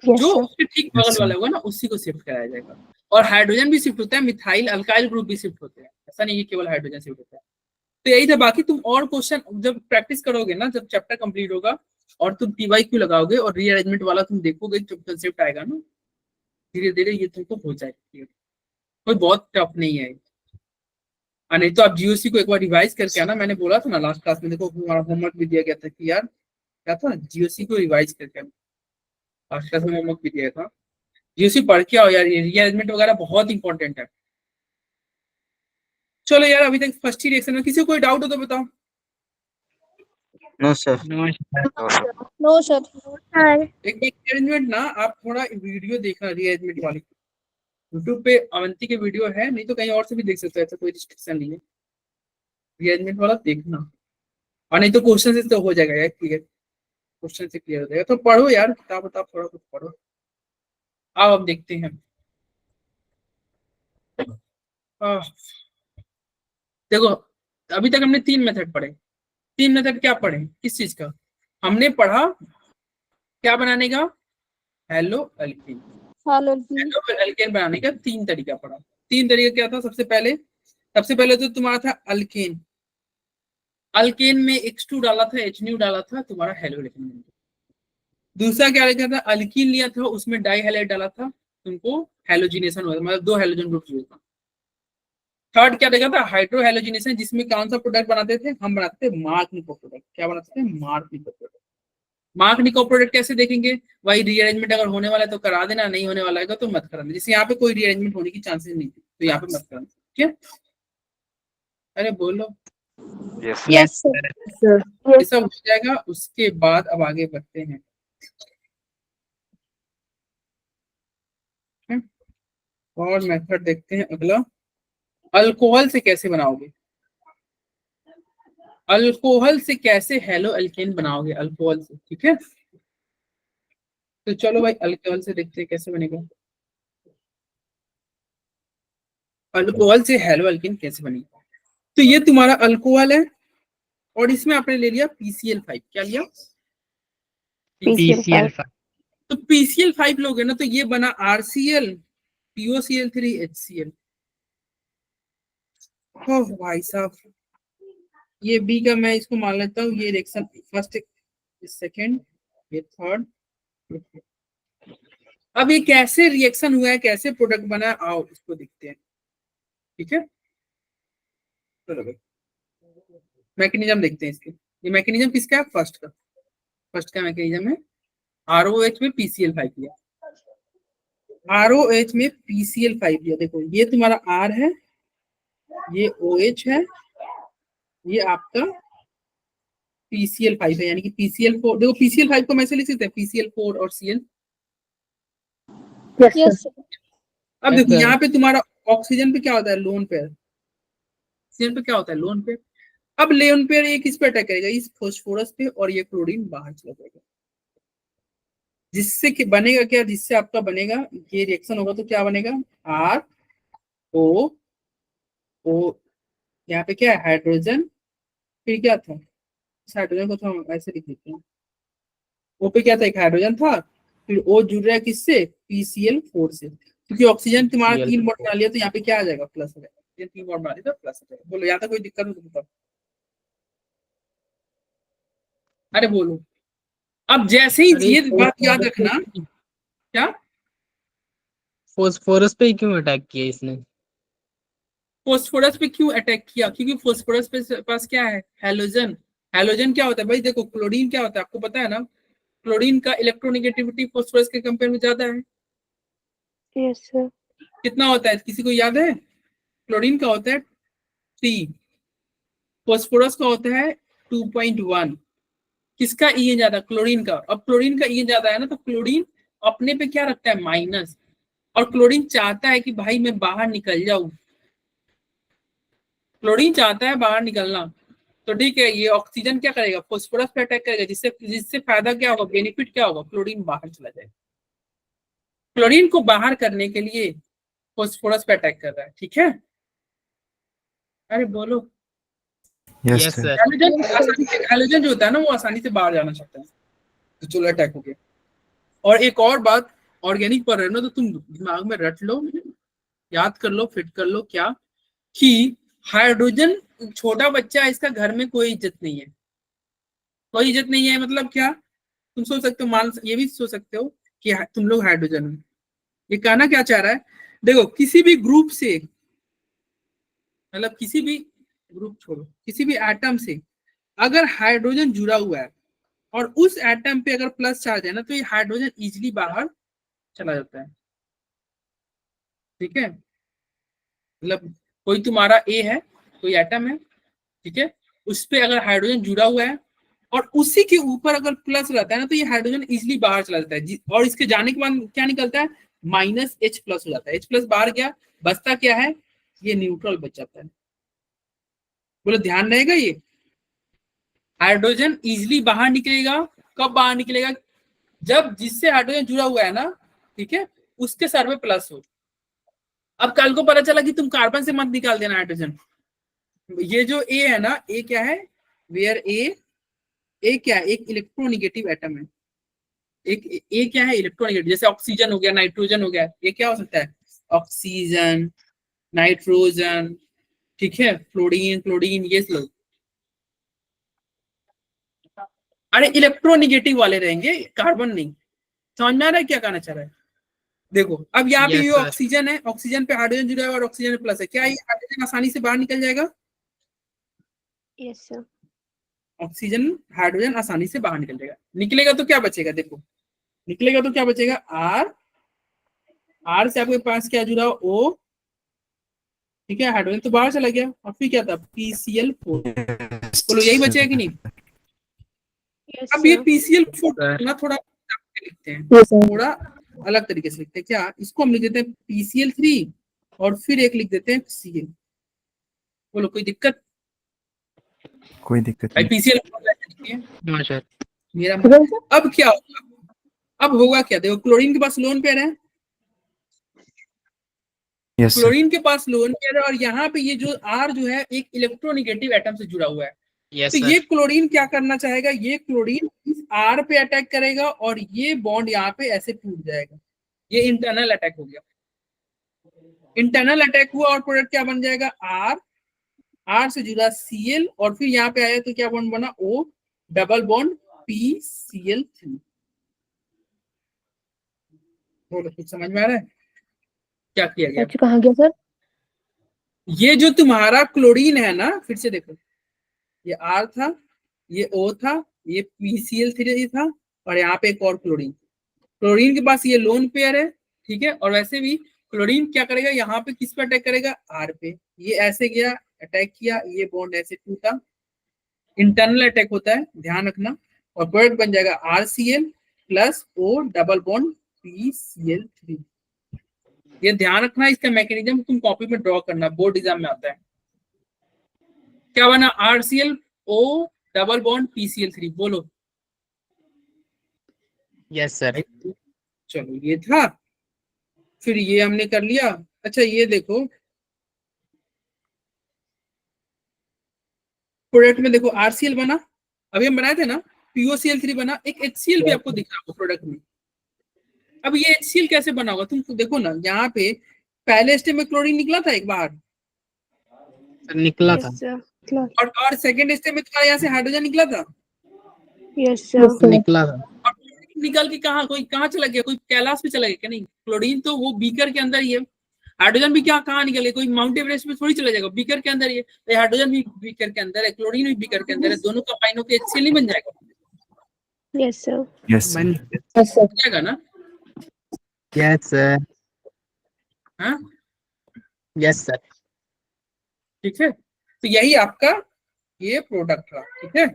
जो उसके ठीक बगल वाला होगा ना उसी को शिफ्ट कराया जाएगा। और हाइड्रोजन भी शिफ्ट होता है, मिथाइल अल्काइल ग्रुप भी शिफ्ट होते हैं, ऐसा नहीं है केवल हाइड्रोजन शिफ्ट होता है। तो यही था, बाकी तुम और क्वेश्चन जब प्रैक्टिस करोगे ना, जब चैप्टर कंप्लीट होगा और तुम PYQ लगाओगे और रीअरेंजमेंट वाला तुम देखोगे, जब कंसेप्ट आएगा ना धीरे धीरे ये तुमको हो जाएगा, कोई बहुत टफ नहीं है। नहीं तो आप GOC को एक बार रिवाइज करके आना, मैंने बोला था ना लास्ट क्लास में, देखो हमारा होमवर्क भी दिया गया था कि यार क्या था, GOC को रिवाइज करके आना। लास्ट क्लास में होमवर्क भी दिया था, GOC पढ़ के आओ यार, रीअरेंजमेंट वगैरह बहुत इंपॉर्टेंट है। चलो यार अभी तक फर्स्ट ही रिएक्शन में किसी को कोई डाउट हो तो बताओ। No sir. No sir. Sir एक रीअरेंजमेंट ना आप थोड़ा वीडियो देखना रीअरेंजमेंट वाली, यूट्यूब पे अवंती के वीडियो है, नहीं तो कहीं और से भी देख सकते हो, ऐसा कोई रिस्ट्रिक्शन नहीं है। रीअरेंजमेंट वाला देखना, और नहीं तो क्वेश्चन से तो हो जाएगा यार क्लियर, क्वेश्चन से क्लियर हो जाएगा। तो पढ़ो यार किताब बताओ, थोड़ा कुछ पढ़ो। आओ अब देखते हैं। देखो अभी तक हमने 3 मेथड पढ़े। 3 मेथड क्या पढ़े, किस चीज का? हमने पढ़ा क्या बनाने का, हेलो एल्कीन। हेलो एल्केन बनाने का 3 तरीका पड़ा। 3 तरीका क्या था? सबसे पहले तो तुम्हारा था अल्केन। अल्केन में X2 डाला था, H डाला था, तुम्हारा हेलो एल्केन। दूसरा क्या लिखा था? अल्कीन लिया था, उसमें डाई हैलाइड डाला था, तुमको हेलोजिनेशन हुआ था, मतलब 2 हेलोजन ग्रुप हुआ था। थर्ड क्या देखा था? हाइड्रो हेलोजिनेशन, जिसमें कौन सा प्रोडक्ट बनाते थे? हम बनाते थे मार्क-निको प्रोडक्ट। क्या बनाते थे? मार्क-निको प्रोडक्ट। मार्क-निको प्रोडक्ट कैसे देखेंगे? वही रीअरेंजमेंट अगर होने वाला है तो करा देना, नहीं होने वाला है तो मत कराना। जैसे यहाँ पे कोई रीअरेंजमेंट होने की चांसेस नहीं थी, तो यहाँ पे मत कराना। ठीक है? अरे बोलो। Yes sir. सर ये सब हो जाएगा, उसके बाद अब आगे बढ़ते हैं। और मेथड देखते हैं अगला। अल्कोहल से कैसे बनाओगे? अल्कोहल से कैसे हेलो एल्केन बनाओगे? अल्कोहल से, ठीक है? तो चलो भाई अल्कोहल से देखते हैं कैसे बनेगा। अल्कोहल से हेलो एल्केन कैसे बनेगा? तो ये तुम्हारा अल्कोहल है और इसमें आपने ले लिया PCl5। क्या लिया? PCl5। तो PCl5 लोगे ना तो ये बना RCl POCl3 HCl। ओह भाई साहब, ये बी का मैं इसको मान लेता हूँ। ये रिएक्शन फर्स्ट, सेकंड, ये थर्ड। अब ये कैसे रिएक्शन हुआ है, कैसे प्रोडक्ट बना है, आओ इसको देखते हैं। ठीक है, चलो भाई मैकेनिज्म देखते हैं इसके। ये मैकेनिज्म किसका है? फर्स्ट का मैकेनिज्म है ROH में PCl5 लिया। ROH में PCl5 लिया। देखो ये तुम्हारा R है, ये OH है, ये आपका PCl5 है, यानी कि PCl4। देखो PCl5 को मैं ऐसे लिख सकते हैं PCl4 और Cl। यस सर अब Yes, देखो sir. यहाँ पे तुम्हारा ऑक्सीजन पे क्या होता है? Lone pair. ऑक्सीजन पे क्या होता है? Lone pair. अब लोन पेयर ये किस पे अटैक करेगा? इस फास्फोरस पे, और ये क्लोरीन बाहर चला जाएगा। जिससे कि बनेगा क्या? जिससे आपका बनेगा, ये रिएक्शन होगा तो क्या बनेगा? ROO। यहाँ पे क्या है? हाइड्रोजन। फिर क्या था? इस हाइड्रोजन को तो हम ऐसे लिख देते हैं। ओ पे क्या था? एक हाइड्रोजन था, फिर O जुड़ रहा है किससे? PCl4 से। क्योंकि ऑक्सीजन तुम्हारा 3 बॉन्ड बना लिया तो यहाँ पे क्या आ जाएगा? प्लस हो जाएगा। ये 3 बॉन्ड बना लिया तो प्लस हो जाएगा। बोलो यहाँ तक कोई दिक्कत हो तो बताओ। अरे बोलो। अब जैसे ही अरे ये बात याद रखना। क्या? फोस्फोरस पे क्यों अटैक किया इसने? फास्फोरस पे क्यों अटैक किया? क्योंकि फास्फोरस पे पास क्या है? हैलोजन। हैलोजन क्या होता है भाई? देखो क्लोरीन क्या होता है आपको पता है ना? क्लोरीन का इलेक्ट्रोनेगेटिविटी फास्फोरस के कंपेयर में ज्यादा है। यस सर कितना होता है? किसी को याद है? क्लोरीन का होता है 3, फास्फोरस का होता है 2.1। किसका ई ज्यादा? क्लोरीन का। अब क्लोरीन का ई ज्यादा है ना, तो क्लोरीन अपने पे क्या रखता है? माइनस। और क्लोरीन चाहता है कि भाई मैं बाहर निकल जाऊं। क्लोरीन चाहता है बाहर निकलना। तो ठीक है, ये ऑक्सीजन क्या करेगा? फास्फोरस पे अटैक करेगा, जिससे जिससे फायदा क्या होगा? बेनिफिट क्या होगा? क्लोरीन बाहर चला जाएगा। क्लोरीन को बाहर करने के लिए फास्फोरस पे अटैक कर रहा है। ठीक है, अरे बोलो। Yes, yes sir. Sir. Hydrogen जो होता है ना, वो आसानी से बाहर जाना चाहता है, तो चलो अटैक हो गया। और एक और बात, ऑर्गेनिक पर है ना, तो तुम दिमाग में रट लो, याद कर लो, फिट कर लो, क्या कि हाइड्रोजन छोटा बच्चा है, इसका घर में कोई इज्जत नहीं है। कोई इज्जत नहीं है मतलब क्या? तुम सोच सकते हो, मान ये भी सोच सकते हो कि तुम लोग हाइड्रोजन हो। ये कहना क्या चाह रहा है? देखो किसी भी ग्रुप से, मतलब किसी भी ग्रुप छोड़ो, किसी भी एटम से अगर हाइड्रोजन जुड़ा हुआ है और उस एटम पे अगर प्लस चार्ज है ना, तो ये हाइड्रोजन इजीली बाहर चला जाता है। ठीक है, मतलब कोई तुम्हारा ए है, कोई एटम है, ठीक है, उस पे अगर हाइड्रोजन जुड़ा हुआ है और उसी के ऊपर अगर प्लस रहता है ना, तो ये हाइड्रोजन इजीली बाहर चला जाता है। और इसके जाने के बाद क्या निकलता है? -H+ हो जाता है। H+ बाहर गया, बचता क्या है? ये न्यूट्रल बच जाता है। बोलो ध्यान रहेगा ये। हाइड्रोजन इजीली बाहर निकलेगा। कब बाहर निकलेगा? जब जिससे हाइड्रोजन जुड़ा हुआ है ना, ठीक है, उसके सर पे प्लस हो। अब कल को पता चला कि तुम कार्बन से मत निकाल देना हाइड्रोजन। ये जो ए है ना, ए क्या है? वेयर ए क्या है? एक इलेक्ट्रोनेगेटिव एटम है। एक ए क्या है, इलेक्ट्रोनेगेटिव, जैसे ऑक्सीजन हो गया, नाइट्रोजन हो गया, ये क्या हो सकता है, ऑक्सीजन, नाइट्रोजन, ठीक है, फ्लोरीन, क्लोरीन, ये लोग। अरे इलेक्ट्रोनेगेटिव वाले रहेंगे, कार्बन नहीं। समझ में आ रहा है क्या कहना चाह रहा है? देखो अब यहाँ पे Yes, ये sir. ऑक्सीजन है, ऑक्सीजन पे हाइड्रोजन जुड़ा है और ऑक्सीजन पे प्लस है, क्या ये हाइड्रोजन आसानी से बाहर निकल जाएगा? Yes sir. ऑक्सीजन हाइड्रोजन आसानी से बाहर निकल जाएगा। निकलेगा तो क्या बचेगा, देखो निकलेगा तो क्या बचेगा, आर, आर से आपके पास क्या जुड़ा, ओ, ठीक है, हाइड्रोजन तो बाहर चला गया, और फिर क्या था, PCl4। बोलो यही बचेगा कि नहीं? यस अब ये सर। PCl4 ना थोड़ा लिखते हैं, Yes, sir. थोड़ा अलग तरीके से लिखते हैं। क्या, इसको हम लिख देते हैं PCl3 और फिर एक लिख देते हैं Cl। बोलो कोई दिक्कत? कोई दिक्कत भाई नहीं। PCl4 लिखते हैं No, sir. मेरा। Yes, sir. अब क्या होगा, अब होगा क्या, देखो क्लोरीन के पास लोन पेयर है, यस सर। क्लोरीन के पास लोन पेयर है, और यहाँ पे ये जो R जो है एक इलेक्ट्रोनेगेटिव एटम से जुड़ा हुआ है। Yes, तो sir. ये क्लोरीन क्या करना चाहेगा, ये क्लोरीन इस R पे अटैक करेगा और ये बॉन्ड यहाँ पे ऐसे टूट जाएगा। ये इंटरनल अटैक हो गया, इंटरनल अटैक हुआ और प्रोडक्ट क्या बन जाएगा, R, R से जुड़ा Cl, और फिर यहाँ पे आया तो क्या बॉन्ड बना, O डबल बॉन्ड PCl3। बोलो कुछ समझ में आ रहा है क्या किया गया? अच्छा कहाँ गया सर? ये जो तुम्हारा क्लोरीन है ना, फिर से देखो, ये R था, ये O था, ये PCl3 था, और यहाँ पे एक और क्लोरीन। क्लोरीन के पास ये लोन पेयर है, ठीक है, और वैसे भी क्लोरीन क्या करेगा, यहाँ पे किस पे अटैक करेगा, R पे। ये ऐसे गया, अटैक किया, ये बॉन्ड ऐसे टूटा, इंटरनल अटैक होता है, ध्यान रखना, और प्रोडक्ट बन जाएगा RCl plus O double bond PCl3। ये ध्यान रखना, इसका मैकेनिज्म तुम कॉपी में ड्रॉ करना, बोर्ड एग्जाम में आता है। क्या बना, RCl O double bond PCl3। बोलो Yes, sir. चलो ये था, फिर ये हमने कर लिया। अच्छा ये देखो प्रोडक्ट में, देखो RCl बना, अभी हम बनाए थे ना, POCl3 बना, एक HCl भी आपको दिख रहा होगा प्रोडक्ट में। अब ये HCl कैसे बना होगा, तुम देखो ना, यहाँ पे पहले स्टेप में क्लोरीन निकला था एक बार, Sir, निकला था। Yes sir. और सेकेंड स्टेप में तुम्हारे यहाँ से हाइड्रोजन निकला था, यस Yes, सर। sir. निकला था। और क्लोरीन निकल के कहाँ चला गया, कोई कैलाश पे चला गया क्या? नहीं, क्लोरीन तो वो बीकर के अंदर ही है। हाइड्रोजन भी क्या कहाँ निकले, कोई माउंट एवरेस्ट में थोड़ी चला जाएगा, बीकर के अंदर ही है। तो हाइड्रोजन भी बीकर के अंदर है, क्लोरीन भी बीकर के अंदर है, दोनों कंबाइन होकर HCl नहीं बन जाएगा? Yes sir. यस बन सर। Yes, sir. हो जाएगा ना? Yes, sir. हाँ Yes, sir. ठीक है, तो यही आपका ये प्रोडक्ट था, ठीक है।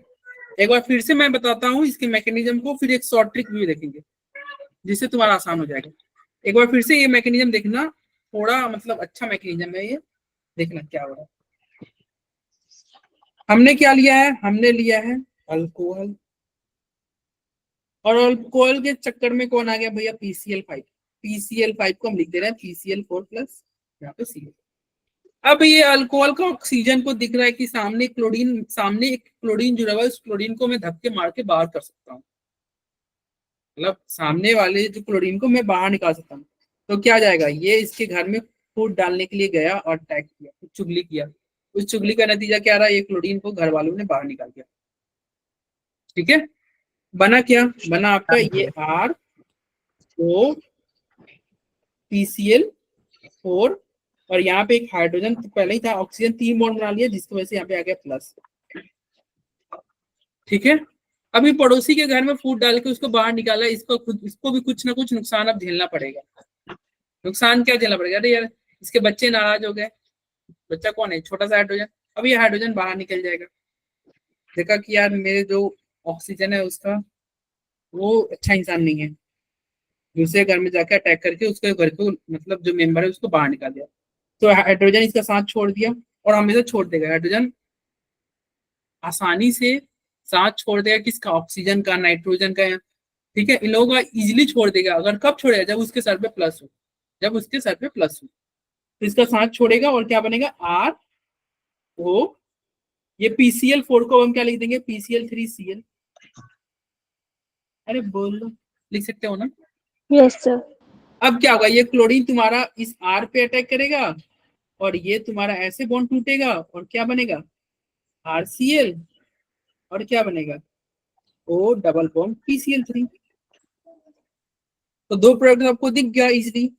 एक बार फिर से मैं बताता हूँ इसके मैकेनिज्म को, फिर एक शॉर्ट ट्रिक भी देखेंगे जिससे तुम्हारा आसान हो जाएगा। एक बार फिर से ये मैकेनिज्म देखना, थोड़ा मतलब अच्छा मैकेनिज्म है ये, देखना क्या हो रहा है। हमने क्या लिया है, हमने लिया है अल्कोहल, और अल्कोहल के चक्कर में कौन आ गया भैया, PCl5। PCl5 को हम लिख दे रहे हैं PCl4 प्लस यहाँ पे Cl। अब ये अल्कोहल का ऑक्सीजन को दिख रहा है कि सामने क्लोरीन, सामने एक क्लोरीन जुड़ा हुआ है, उस क्लोरीन को मैं धक्के मार के बाहर कर सकता हूँ, मतलब सामने वाले जो क्लोरीन को मैं बाहर निकाल सकता हूँ। तो क्या जाएगा, ये इसके घर में फूड डालने के लिए गया और अटैक किया, कुछ चुगली किया, उस चुगली का नतीजा क्या रहा, ये क्लोरीन को घर वालों ने बाहर निकाल दिया, ठीक है। बना क्या, बना आपका ये R, O, PCl4, और यहाँ पे एक हाइड्रोजन तो पहले ही था, ऑक्सीजन 3 बॉन्ड बना लिया, जिसकी वजह से यहाँ पे आ गया प्लस, ठीक है। अभी पड़ोसी के घर में फूड डाल के उसको बाहर निकाला, इसको भी कुछ ना कुछ नुकसान अब झेलना पड़ेगा। नुकसान क्या झेलना पड़ेगा, अरे यार इसके बच्चे नाराज हो गए, बच्चा कौन है, छोटा सा हाइड्रोजन, अब ये हाइड्रोजन बाहर निकल जाएगा, देखा कि यार मेरे जो ऑक्सीजन है उसका वो अच्छा इंसान नहीं है, दूसरे घर में जाके अटैक करके उसके घर को, मतलब जो मेंबर है उसको बाहर निकाल दिया। तो हाइड्रोजन इसका साथ छोड़ दिया, और हमेशा छोड़ देगा, हाइड्रोजन आसानी से साथ छोड़ देगा, किसका, ऑक्सीजन का, नाइट्रोजन का, ठीक है, इन लोगों का इजिली छोड़ देगा। अगर कब छोड़ेगा, जब उसके सर पे प्लस हो, जब उसके सर पे प्लस हो तो इसका साथ छोड़ेगा, और क्या बनेगा, R, O, ये PCl4 को हम क्या लिख देंगे, PCl3Cl। अरे बोलो लिख सकते हो ना। Yes sir. अब क्या होगा, ये क्लोरीन तुम्हारा इस R पे अटैक करेगा और ये तुम्हारा ऐसे बॉन्ड टूटेगा और क्या बनेगा, RCl, और क्या बनेगा, O डबल बॉन्ड PCl3। तो दो प्रोडक्ट आपको दिख गया इजीली।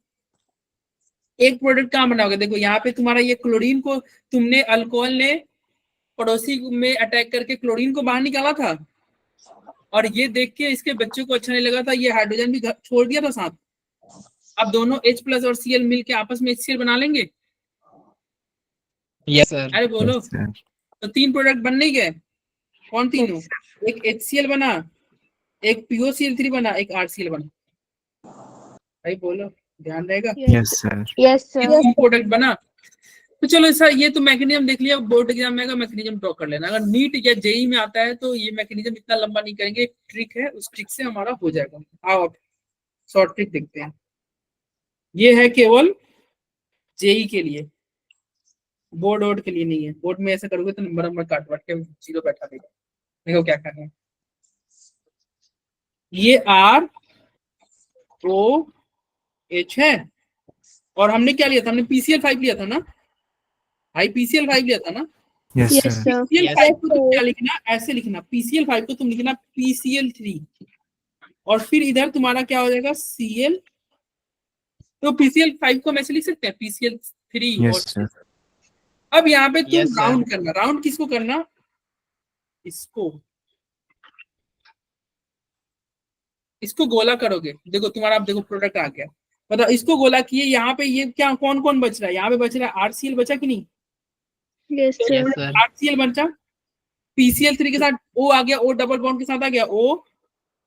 एक प्रोडक्ट कहाँ बना होगा, देखो यहाँ पे तुम्हारा ये क्लोरीन को तुमने, अल्कोहल ने पड़ोसी में अटैक करके क्लोरीन को बाहर निकाला था, और ये देख के इसके बच्चों को अच्छा नहीं लगा था, ये हाइड्रोजन भी छोड़ दिया था साथ। अब दोनों H+ और Cl मिलके आपस में HCl बना लेंगे। Yes sir. अरे बोलो, Yes, sir. तो 3 प्रोडक्ट बन नहीं गए, कौन तीनों, एक HCl बना, एक POCl3 बना, एक RCl बना। भाई बोलो, ध्यान रहेगा। Yes, sir. यस ये सर। 3 प्रोडक्ट बना। तो चलो सर, ये तो मैकेनिज्म देख लिया, बोर्ड एग्जाम में मैकेनिज्म ड्रॉ कर लेना। अगर नीट या जेई में आता है तो ये मैकेनिज्म इतना लंबा नहीं करेंगे, एक ट्रिक है, उस ट्रिक से हमारा हो जाएगा। आओ अब शॉर्ट ट्रिक देखते हैं। ये है केवल जेई के लिए, बोर्ड वोर्ड के लिए नहीं है। बोर्ड में ऐसा करोगे तो नंबर नंबर काट वाट के जीरो बैठा देगा। देखो क्या करना है, ये ROH है, और हमने क्या लिया था, हमने PCl5 लिया था ना भाई, PCl5 लिया था ना। Yes, yes sir. Sir. PCl5 को तुम क्या लिखना, ऐसे लिखना, PCl5 को तुम लिखना PCl3, और फिर इधर तुम्हारा क्या हो जाएगा, Cl। तो PCl5 को हम ऐसे लिख सकते हैं, PCl3। Yes, और sir. अब यहाँ पे तुम Yes, sir. राउंड करना, राउंड किसको करना, इसको गोला करोगे। देखो तुम्हारा, अब देखो प्रोडक्ट आ गया, बताओ इसको गोला किए, यहाँ पे ये क्या, कौन कौन बच रहा है, यहाँ पे बच रहा है RCl बचा कि नहीं, yes yes sir. Sir. RCl बचा, PCl3 के साथ O आ गया, O डबल बॉन्ड के साथ आ गया, O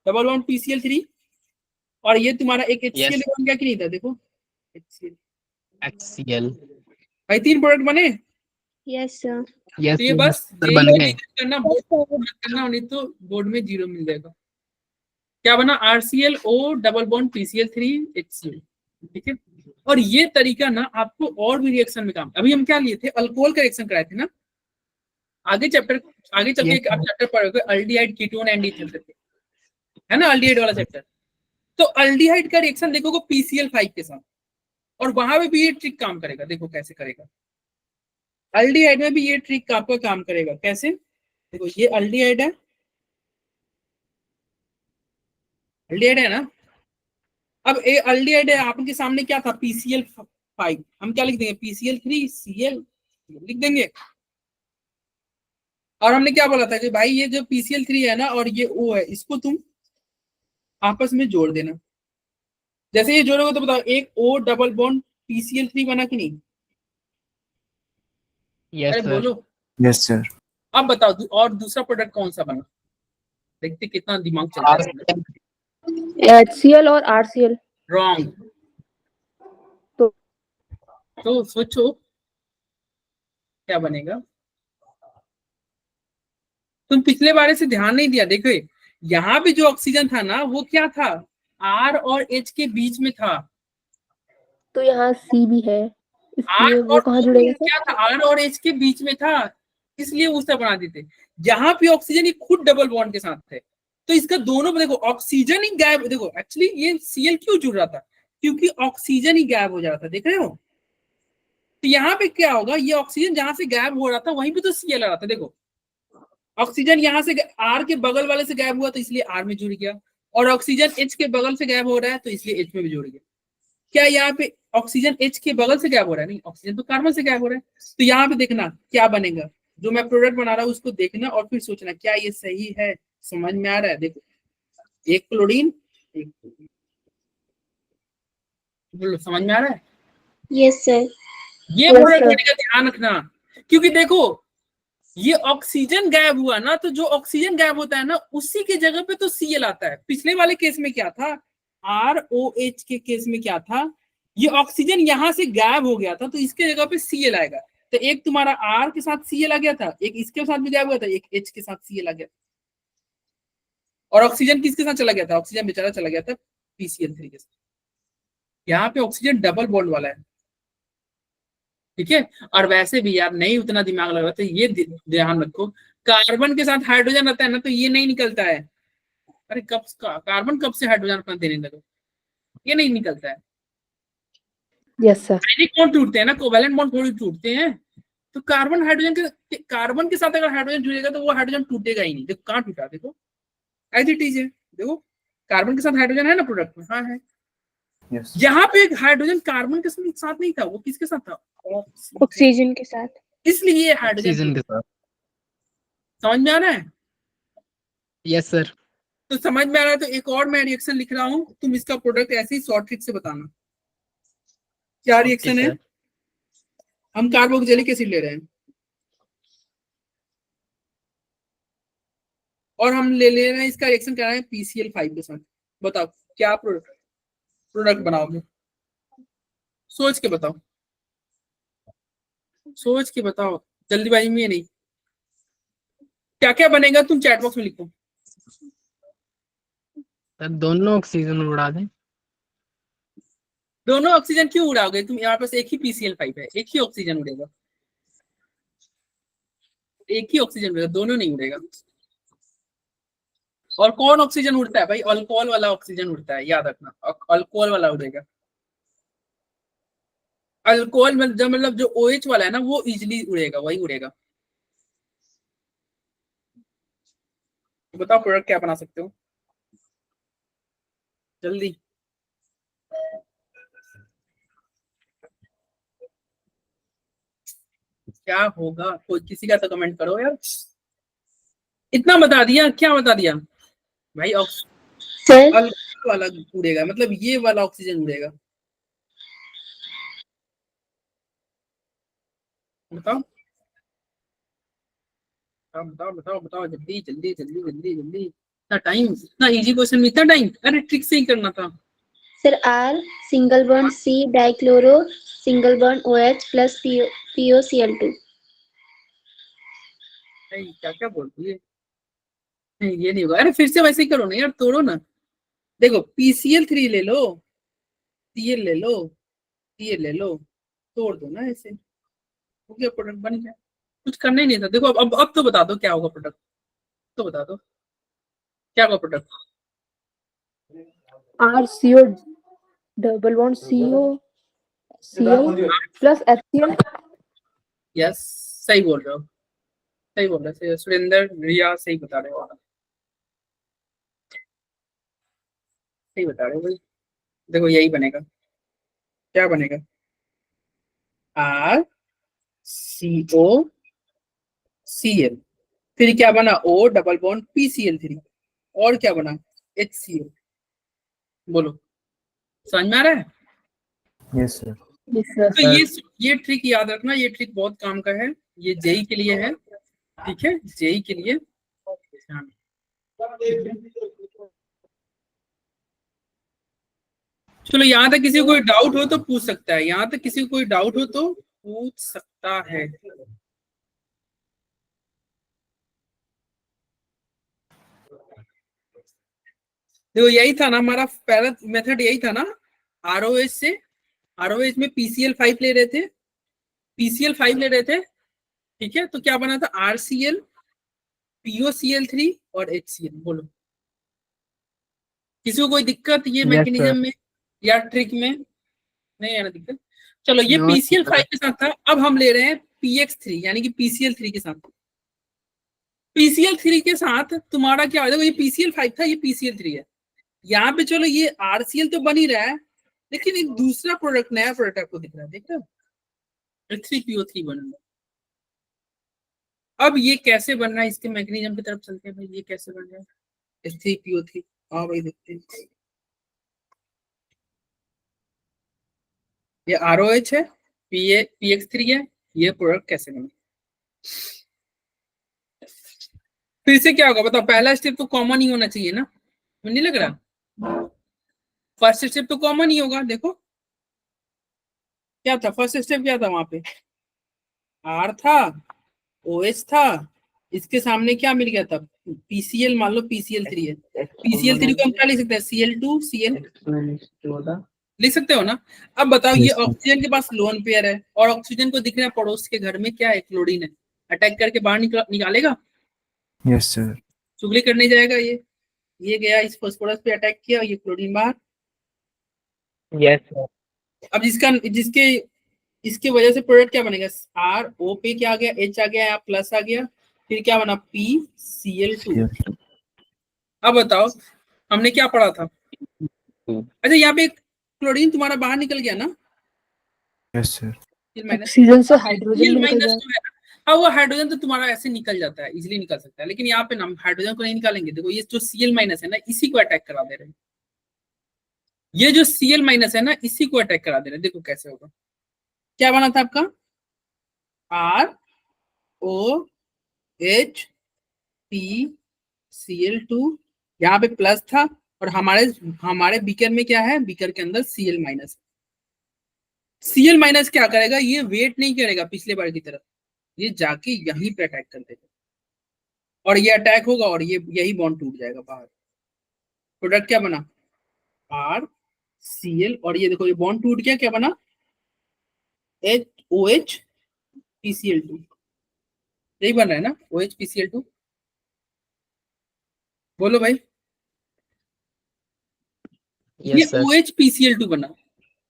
डबल बॉन्ड PCl3, और ये तुम्हारा एक HCl Yes. बन गया कि नहीं था, देखो HCl। HCl। भाई 3 प्रोडक्ट बने। Yes sir. यस तो ये बस सर, बन गए। करना, बोर्ड करना, नहीं तो बोर्ड में 0 मिल जाएगा। क्या बना, RCl O double bond PCl3 HCl, ठीक है। और ये तरीका ना आपको और भी रिएक्शन में काम, अभी हम क्या लिए थे, अल्कोहल का रिएक्शन कराए थे ना। आगे चल के Yes, आप चैप्टर पढ़ोगे अल्डिहाइड कीटोन एंड ईथर करके, है ना, अल्डिहाइड वाला चैप्टर। तो अल्डिहाइड का रिएक्शन देखोगे PCl5 के साथ, और वहां पे भी ये ट्रिक काम करेगा। देखो कैसे करेगा, अल्डिहाइड में भी ये ट्रिक आपका काम करेगा। कैसे, देखो ये अल्डिहाइड है, अल्डिहाइड है ना। अब ए अल्डिहाइड है, आपके सामने क्या था, PCl5, हम क्या लिख देंगे, PCl3 Cl लिख देंगे। और हमने क्या बोला था कि भाई ये जो PCl3 है ना और ये O है, इसको तुम आपस में जोड़ देना। जैसे ये जोड़ोगे तो बताओ, एक O डबल बॉन्ड PCl3 बना कि नहीं, यस अरे सर। बोलो। Yes, sir. अब बताओ और दूसरा प्रोडक्ट कौन सा बना, देखते कितना दिमाग चलता है। HCl और RCl। रॉन्ग। तो सोचो क्या बनेगा, तुम पिछले बारे से ध्यान नहीं दिया। देखो यहाँ पे जो ऑक्सीजन था ना, वो क्या था, R और H के बीच में था। तो यहाँ C भी है, R इसलिए वो और कहाँ O जुड़ेगा सर? क्या था, R और H के बीच में था, इसलिए उस तरह बना देते। जहां पे ऑक्सीजन ये खुद डबल बॉन्ड के साथ थे, तो इसका दोनों में देखो ऑक्सीजन ही गायब। देखो एक्चुअली ये Cl क्यों जुड़ रहा था, क्योंकि ऑक्सीजन ही गायब हो जा रहा था, देख रहे हो। तो यहाँ पे क्या होगा, ये ऑक्सीजन जहां से गायब हो रहा था वहीं पे तो Cl आ रहा था। देखो ऑक्सीजन यहाँ से R के बगल वाले से गायब हुआ तो इसलिए R में जुड़ गया, और ऑक्सीजन H के बगल से गायब हो रहा है तो इसलिए H में भी जुड़ गया। क्या यहाँ पे ऑक्सीजन H के बगल से गायब हो रहा है, नहीं, ऑक्सीजन तो कार्बन से गायब हो रहा है। तो यहाँ पे देखना क्या बनेगा, जो मैं प्रोडक्ट बना रहा हूँ उसको देखना और फिर सोचना क्या ये सही है, समझ में आ रहा है। देखो एक क्लोरीन, एक बोलो, समझ में आ रहा है। Yes sir. ये Yes, प्रोडक्ट sir. का ध्यान रखना, क्योंकि देखो ये ऑक्सीजन गायब हुआ ना, तो जो ऑक्सीजन गायब होता है ना उसी के जगह पे तो Cl आता है। पिछले वाले केस में क्या था, ROH के केस में क्या था, ये ऑक्सीजन यहां से गायब हो गया था तो इसके जगह पे Cl आएगा। तो एक तुम्हारा R के साथ Cl आ गया था, एक इसके साथ भी गायब हुआ था, एक H के साथ Cl आ गया। और ऑक्सीजन किसके साथ चला गया था, ऑक्सीजन बेचारा चला गया था PCl3 के साथ। यहाँ पे ऑक्सीजन डबल बॉन्ड वाला है, ठीक है। और वैसे भी यार नहीं उतना दिमाग लगा तो ये ध्यान रखो, कार्बन के साथ हाइड्रोजन रहता है ना तो ये नहीं निकलता है, अरे कब कार्बन कब से हाइड्रोजन अपना देने लगा, ये नहीं निकलता है। Yes, sir. आयनिक बॉन्ड टूटते हैं ना, कोवैलेंट बॉन्ड थोड़ी टूटते हैं। तो कार्बन के साथ अगर हाइड्रोजन जुड़ेगा तो वो हाइड्रोजन टूटेगा ही नहीं। देखो कहाँ टूटा, देखो एज इट इज है। देखो कार्बन के साथ हाइड्रोजन है ना प्रोडक्ट में, हाँ है। Yes. यहाँ पे एक हाइड्रोजन कार्बन के साथ नहीं था, वो किसके साथ था, ऑक्सीजन के साथ। इसलिए हाइड्रोजन ऑक्सीजन के साथ। समझ में आ रहा है। Yes sir. तो समझ में आ रहा है, तो एक और मैं रिएक्शन लिख रहा हूँ, तुम इसका प्रोडक्ट ऐसे ही शॉर्ट ट्रिक से बताना। क्या रिएक्शन है, हम कार्बोक्सिलिक एसिड ले रहे हैं और हम ले रहे हैं, इसका रिएक्शन कर रहे हैं PCl5 के साथ। बताओ क्या प्रोडक्ट बनाओगे, सोच के बताओ, सोच के बताओ, जल्दीबाजी में नहीं। क्या क्या बनेगा तुम चैट बॉक्स में लिखो। सर दोनों ऑक्सीजन उड़ा दें। दोनों ऑक्सीजन क्यों उड़ाओगे तुम, यहाँ पास एक ही PCl5 है, एक ही ऑक्सीजन उड़ेगा, एक ही ऑक्सीजन उड़ेगा, दोनों नहीं उड़ेगा। और कौन ऑक्सीजन उड़ता है भाई, अल्कोहल वाला ऑक्सीजन उड़ता है, याद रखना, अल्कोहल वाला उड़ेगा। अल्कोहल मतलब जो OH वाला है ना वो इजिली उड़ेगा, वही उड़ेगा। तो बताओ प्रोडक्ट क्या बना सकते हो जल्दी। क्या होगा, कोई किसी का तो कमेंट करो यार। इतना बता दिया, क्या बता दिया भाई, सर अल्कोहल वाला उड़ेगा, मतलब ये वाला ऑक्सीजन उड़ेगा। बताओ बताओ बताओ बताओ, जल्दी जल्दी जल्दी जल्दी जल्दी, इतना टाइम, इतना इजी क्वेश्चन में इतना टाइम, अरे ट्रिक से ही करना था। Sir R single bond C dichloro single bond OH plus POCl2। क्या क्या बोलती है, नहीं ये नहीं होगा। अरे फिर से वैसे ही करो ना यार, तोड़ो ना। देखो PCl3 ले लो, Cl ले लो, Cl ले लो, तोड़ दो ना ऐसे, हो गया प्रोडक्ट बन गया। कुछ करना ही नहीं था। देखो अब तो बता दो क्या होगा प्रोडक्ट, तो बता दो क्या होगा product. RCO double bond COCl plus HCl. Yes सही बोल रहे हो, सही बोल रहे हो सुरेंद्र, रिया सही बता रहे हो, सही बता रहे हो भाई। देखो यही बनेगा, क्या बनेगा, RCOCl, फिर क्या बना O डबल बॉन्ड PCl3, और क्या बना HCl। बोलो समझ में आ रहा है। Yes, sir. Yes, sir. तो ये ट्रिक याद रखना, ये ट्रिक बहुत काम का है, ये जेई के लिए है, ठीक है, जेई के लिए। हाँ। चलो यहाँ तक किसी को कोई डाउट हो तो पूछ सकता है, यहाँ तक किसी को कोई डाउट हो तो पूछ सकता है। देखो यही था ना हमारा पहला मेथड, यही था ना, ROH से, ROH में PCl5 ले रहे थे, PCl5 ले रहे थे, ठीक है। तो क्या बना था RCl POCl3 और HCl। बोलो किसी को कोई दिक्कत ये Yes, मैकेनिज्म में या ट्रिक में, नहीं आना दिक्कत। चलो ये No, PCl5 के साथ था, अब हम ले रहे हैं PX3 यानी कि PCl3 के साथ। PCl3 के साथ तुम्हारा क्या हो, ये PCl5 था, ये PCl3 है। यहाँ पे चलो ये RCl तो बन ही रहा है, लेकिन एक दूसरा प्रोडक्ट, नया प्रोडक्ट आपको दिख रहा है, देख रहे हो, 3PO3 बन रहा है। अब ये कैसे बन रहा है, इसके मैकेनिज्म की तरफ चलते हैं भाई, ये कैसे बन रहा है 3PO3। हाँ भाई देखते हैं, ये ROH है, PX3 है, ये प्रोडक्ट कैसे बना। फिर से क्या होगा बताओ, पहला स्टेप तो कॉमन ही होना चाहिए ना, नहीं लग रहा, फर्स्ट स्टेप तो कॉमन ही होगा। देखो क्या था, फर्स्ट स्टेप क्या था, वहां पे R था, OH था, इसके सामने क्या मिल गया था, PCl, मान लो PCl3 है, PCl3 को हम क्या लिख सकते हैं, Cl2 Cl लिख सकते हो ना। अब बताओ ये Yes, sir. ऑक्सीजन के पास लोन पेयर है और ऑक्सीजन को दिख रहा है पड़ोस के घर में क्या है, क्लोरीन है, अटैक करके बाहर निकालेगा, Yes, sir. चुगली करने जाएगा ये, ये गया इस फास्फोरस पे अटैक किया, ये क्लोरीन बाहर। Yes sir. अब जिसके इसके वजह से प्रोडक्ट क्या बनेगा, आर ओ पे क्या आ गया, एच आ गया, यहाँ प्लस आ गया, फिर क्या बना PCl2। अब बताओ हमने क्या पढ़ा था। अच्छा यहाँ पे क्लोरीन तुम्हारा बाहर निकल गया ना, यस सर। ऑक्सीजन से हाइड्रोजन भी निकल जाए। जो है ना, हाँ वो हाइड्रोजन तो तुम्हारा ऐसे निकल जाता है, इजीली निकल सकता है, लेकिन यहाँ पे ना हाइड्रोजन को नहीं निकालेंगे। देखो ये जो Cl- है ना, इसी को अटैक करा दे रहे हैं। ये जो Cl- है ना, इसी को अटैक करा दे रहे हैं। देखो कैसे होगा, क्या बना था आपका ROHPCl2, यहाँ पे प्लस था, और हमारे बीकर में क्या है, बीकर के अंदर Cl-। Cl- क्या करेगा, ये वेट नहीं करेगा पिछले बार की तरह, ये जाके यहीं पे अटैक कर देगा, और ये अटैक होगा और ये यही बॉन्ड टूट जाएगा बाहर। प्रोडक्ट क्या बना RCl, और ये देखो ये बॉन्ड टूट गया, क्या बना OHPCl2। यही बन रहा है ना OHPCl2, बोलो भाई। ये यस सर। OHPCl2 बना,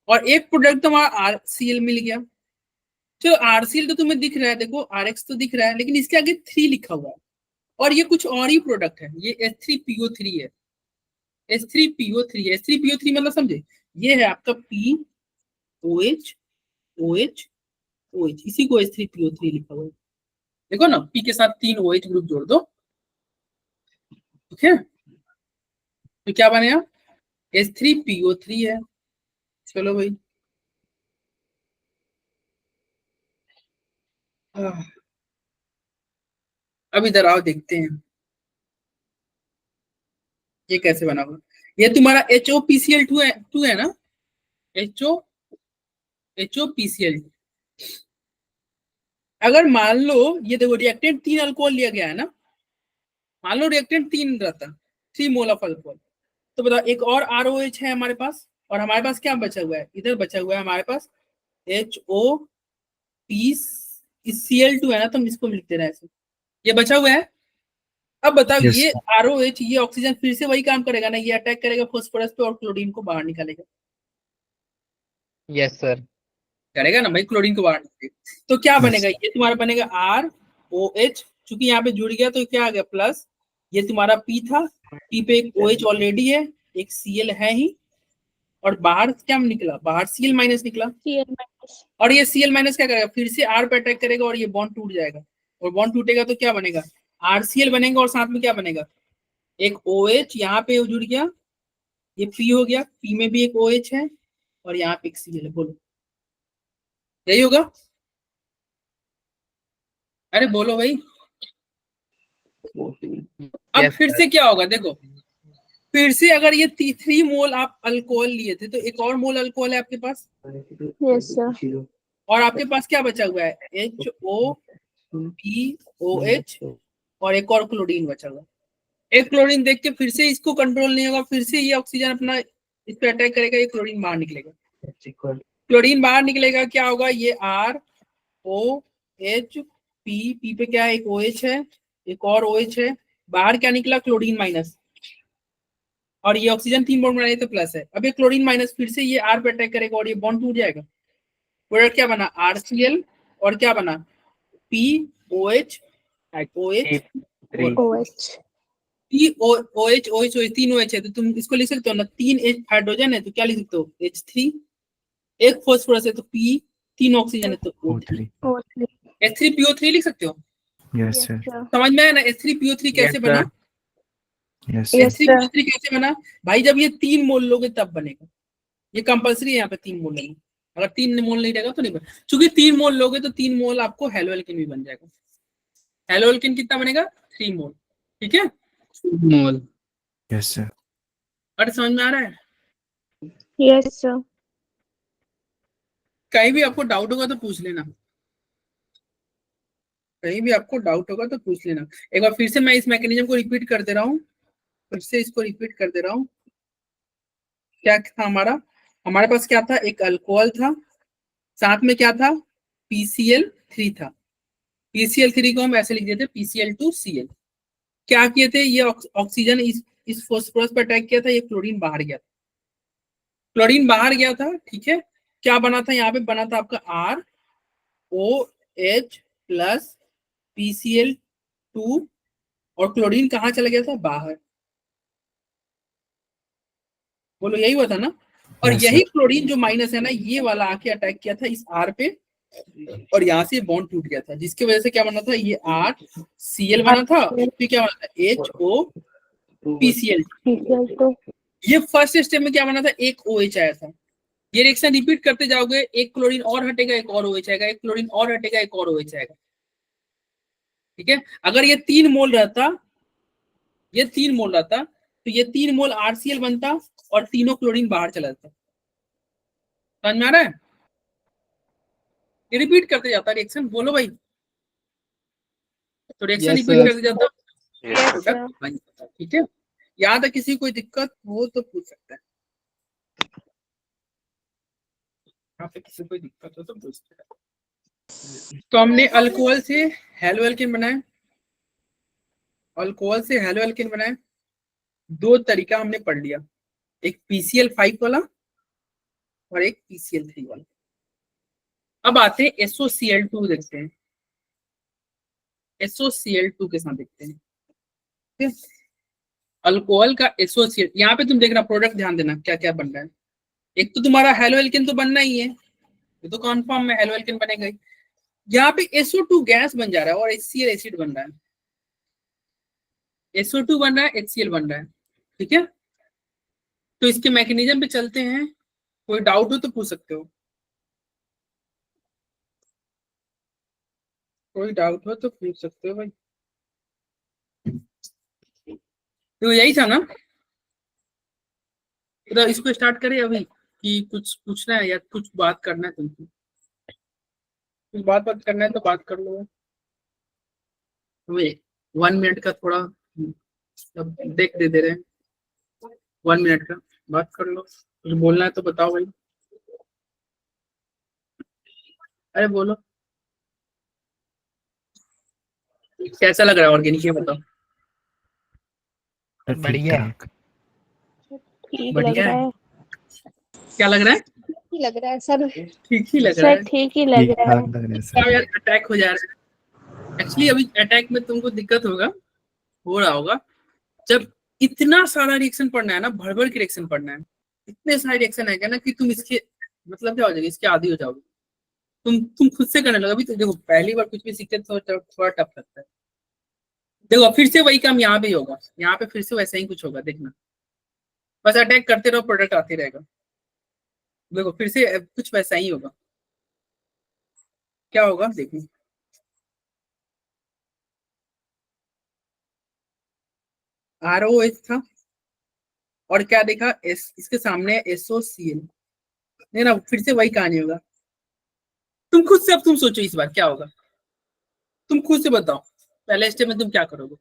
और एक प्रोडक्ट तो हमारा RCl मिल गया। चलो RCl तो तुम्हें दिख रहा है, देखो RX तो दिख रहा है, लेकिन इसके आगे 3 लिखा हुआ है, और ये कुछ और ही प्रोडक्ट है, ये H3PO3 है। H3PO3 मतलब समझे, ये है आपका POH OH OH, इसी को H3PO3 लिखा हुआ है। देखो ना, P के साथ 3 OH ग्रुप जोड़ दो, ठीक है, तो क्या बनेगा H3PO3 है। चलो भाई, अब इधर आओ देखते हैं ये कैसे बना हुआ। ये तुम्हारा HOPCl2 है ना, HOPCl2। अगर मान लो ये देखो रिएक्टेंट 3 अल्कोहल लिया गया है ना, मान लो रिएक्टेंट 3 रहता, 3 मोल ऑफ अल्कोहल, तो बताओ एक और ROH है हमारे पास, और हमारे पास क्या बचा हुआ है, इधर बचा हुआ है हमारे पास HOPCl2 है ना, तो हम इसको लिखते रहे ऐसे, ये बचा हुआ है। अब बताओ Yes, ये sir. ROH, ये ऑक्सीजन फिर से वही काम करेगा ना, ये अटैक करेगा फास्फोरस पे और क्लोरीन को बाहर निकालेगा, यस सर। करेगा ना भाई, क्लोरीन को बाहर निकालेगा। तो क्या Yes. बनेगा, ये तुम्हारा बनेगा ROH, चूंकि यहाँ पे जुड़ गया तो क्या आ गया प्लस, ये तुम्हारा P था, P पे एक OH ऑलरेडी है, एक Cl है ही, और बाहर क्या निकला, बाहर Cl- निकला, और ये Cl- क्या करेगा, फिर से R पे अटैक करेगा और ये बॉन्ड टूट जाएगा, और बॉन्ड टूटेगा तो क्या बनेगा RCl बनेगा, और साथ में क्या बनेगा, एक OH यहाँ पे जुड़ गया, ये P हो गया, P में भी एक OH है, और यहाँ पे एक Cl है। बोलो यही होगा, अरे बोलो भाई। अब यस फिर सर। से क्या होगा, देखो फिर से अगर ये 3 मोल आप अल्कोहल लिए थे, तो एक और मोल अल्कोहल है आपके पास, यस सर। और आपके पास क्या बचा हुआ है HOPOH, और एक और क्लोरीन बचा हुआ है। एक क्लोरीन देख के फिर से इसको कंट्रोल नहीं होगा, फिर से ये ऑक्सीजन अपना इस पे अटैक करेगा, ये क्लोरीन बाहर निकलेगा, क्लोरीन बाहर निकलेगा, क्या होगा, ये ROH P पे क्या है, एक OH है, एक और OH है, बाहर क्या निकला क्लोरीन-, और ये ऑक्सीजन 3 बॉन्ड बनाए तो प्लस है। अब ये क्लोरीन-, फिर से ये R पे अटैक करेगा और ये बॉन्ड टूट जाएगा, प्रोडक्ट क्या बना RCl, और क्या बना POH OH OH। OH 3 OH है, तो तुम इसको लिख सकते हो ना, 3 H हाइड्रोजन है तो क्या लिख सकते हो H3, एक फास्फोरस है तो P, 3 ऑक्सीजन है तो O3, O3। H3PO3 लिख सकते हो। Yes, sir. समझ में आया ना H3PO3 कैसे Yes, बना, sir. Yes, sir. H3PO3 कैसे बना भाई, जब ये 3 मोल लोगे तब बनेगा, ये कंपलसरी है यहाँ पे 3 मोल लेना, अगर 3 मोल नहीं रहेगा तो नहीं बनेगा, चूंकि 3 मोल लोगे तो 3 मोल आपको हेलोएल्केन भी बन जाएगा। हेलोएल्केन कितना बनेगा 3 मोल, ठीक है, मोल। Yes, sir. अरे समझ में आ रहा है, यस सर। कहीं भी आपको डाउट होगा तो पूछ लेना, कहीं भी आपको डाउट होगा तो पूछ लेना। एक बार फिर से मैं इस मैकेनिज्म को रिपीट कर दे रहा हूँ, फिर से इसको रिपीट कर दे रहा हूँ। क्या था हमारे पास क्या था, एक अल्कोहल था, साथ में क्या था PCl3 था, PCl3 को हम ऐसे लिख देते PCl2Cl। क्या किए थे, ये ऑक्सीजन इस इस फास्फोरस पर अटैक किया था, ये क्लोरीन बाहर गया था, क्लोरीन बाहर गया था, ठीक है। क्या बना था यहाँ पे, बना था आपका ROH प्लस PCl2 और क्लोरीन कहाँ चला गया था, बाहर। बोलो यही हुआ था ना। और Yes, यही sir. क्लोरीन जो माइनस है ना, ये वाला आके अटैक किया था इस R पे और यहाँ से बॉन्ड टूट गया था, जिसकी वजह से क्या बना था, ये RCl बना था, फिर क्या बना था HOPCl। तो ये फर्स्ट स्टेप में क्या बना था, एक OH आया था। ये रिएक्शन रिपीट करते जाओगे, एक क्लोरीन और हटेगा, एक और OH आएगा, एक क्लोरीन और हटेगा, एक और OH आएगा, ठीक है। अगर ये 3 मोल रहता, ये 3 मोल रहता तो ये 3 मोल RCl बनता और तीनों क्लोरीन बाहर चला जाता। समझ में आ रहा है, ये रिपीट करते जाता रिएक्शन। बोलो भाई, तो रिएक्शन Yes, रिपीट sir. करते जाता, Yes, प्रोडक्ट बन जाता, ठीक है। याद है, किसी कोई दिक्कत हो तो पूछ सकता है, यहाँ पे किसी कोई दिक्कत हो तो पूछ सकता है। तो हमने अल्कोहल से हेलो एल्केन बनाया, अल्कोहल से हेलो एल्केन बनाया, 2 तरीका हमने पढ़ लिया, एक PCl5 वाला और एक PCl3 वाला। अब आते हैं SOCl2 देखते हैं, SOCl2 के साथ देखते हैं, ठीक है। अल्कोहल का एसोसिएट, यहाँ पे तुम देखना प्रोडक्ट, ध्यान देना क्या क्या बन रहा है। एक तो तुम्हारा हेलो एल्केन तो बनना ही है, ये तो कन्फर्म में हेलो एल्केन बनेगा ही। यहाँ पे SO2 गैस बन जा रहा है और HCl एसिड बन रहा है, SO2 बन रहा है, HCl बन रहा है, ठीक है। तो इसके मैकेनिज्म पे चलते हैं, कोई डाउट हो तो पूछ सकते हो, कोई डाउट हो तो पूछ सकते हो भाई। तो यही था ना, तो इसको स्टार्ट करें अभी कि कुछ पूछना है या कुछ बात करना है तुमको, कुछ बात करना है तो बात कर लो। हमें 1 मिनट का थोड़ा सब देख दे रहे हैं, 1 मिनट का बात कर लो, कुछ बोलना है तो बताओ भाई, अरे बोलो। कैसा लग रहा है ऑर्गेनिक, ये बताओ। ठीक बढ़िया। ठाक। ठीक लग बढ़िया रहा है, है, क्या लग रहा है, ठीक लग रहा है सर, ठीक ही लग रहा सर है। ठीक ही लग ठीक रहा है। ठाक लग रहा है हाँ सर। यार, अटैक हो जा रहा है एक्चुअली, अभी अटैक में तुमको दिक्कत होगा, हो रहा होगा, जब इतना सारा रिएक्शन पढ़ना है ना, भर भर के रिएक्शन पढ़ना है, इतने सारे रिएक्शन आएगा ना कि तुम इसके मतलब क्या हो जाएगा, इसके आदी हो जाओगे, तुम खुद से करने लगो। अभी तो देखो पहली बार कुछ भी सीखते तो थोड़ा टफ लगता है। देखो फिर से वही काम यहाँ पे होगा, यहाँ पे फिर से वैसा ही कुछ होगा, देखना, बस अटैक करते रहो, प्रोडक्ट आते रहेगा। देखो फिर से कुछ वैसा ही होगा, क्या होगा देखो, ROH था और क्या देखा, इसके सामने SOCl, नहीं ना, फिर से वही कहानी होगा। तुम खुद से, अब तुम सोचो इस बार क्या होगा, तुम खुद से बताओ, पहले स्टेप में तुम क्या करोगे।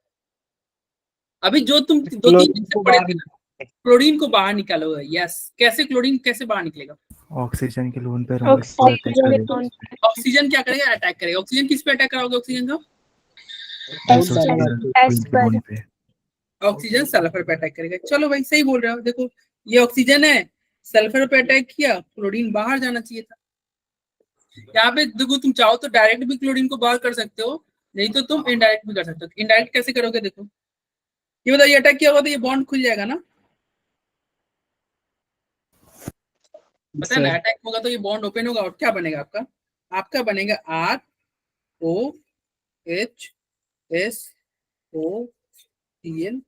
अभी जो तुम 2-3 को पढ़े बाहर थे ना, क्लोरीन को बाहर निकालोगे, यस। कैसे क्लोरीन कैसे बाहर निकलेगा, ऑक्सीजन के लोन पर ऑक्सीजन अटैक कौन करेगा। ऑक्सीजन क्या करेगा, अटैक करेगा। ऑक्सीजन किस पे अटैक कराओगे, ऑक्सीजन का, एस पर लोन पे। ऑक्सीजन सल्फर पे अटैक करेगा। चलो भाई सही बोल रहे हो, देखो ये ऑक्सीजन है, सल्फर पे अटैक किया, क्लोरीन बाहर जाना चाहिए था। यहाँ पे देखो, तुम चाहो तो डायरेक्ट भी क्लोरीन को बाहर कर सकते हो, नहीं तो तुम इनडायरेक्ट भी कर सकते हो। इनडायरेक्ट कैसे करोगे, देखो ये बताओ, ये अटैक किया होगा तो ये बॉन्ड खुल जाएगा ना, पता है ना, सर अटैक होगा तो ये बॉन्ड ओपन होगा और क्या बनेगा आपका, आपका बनेगा ROHSOCl,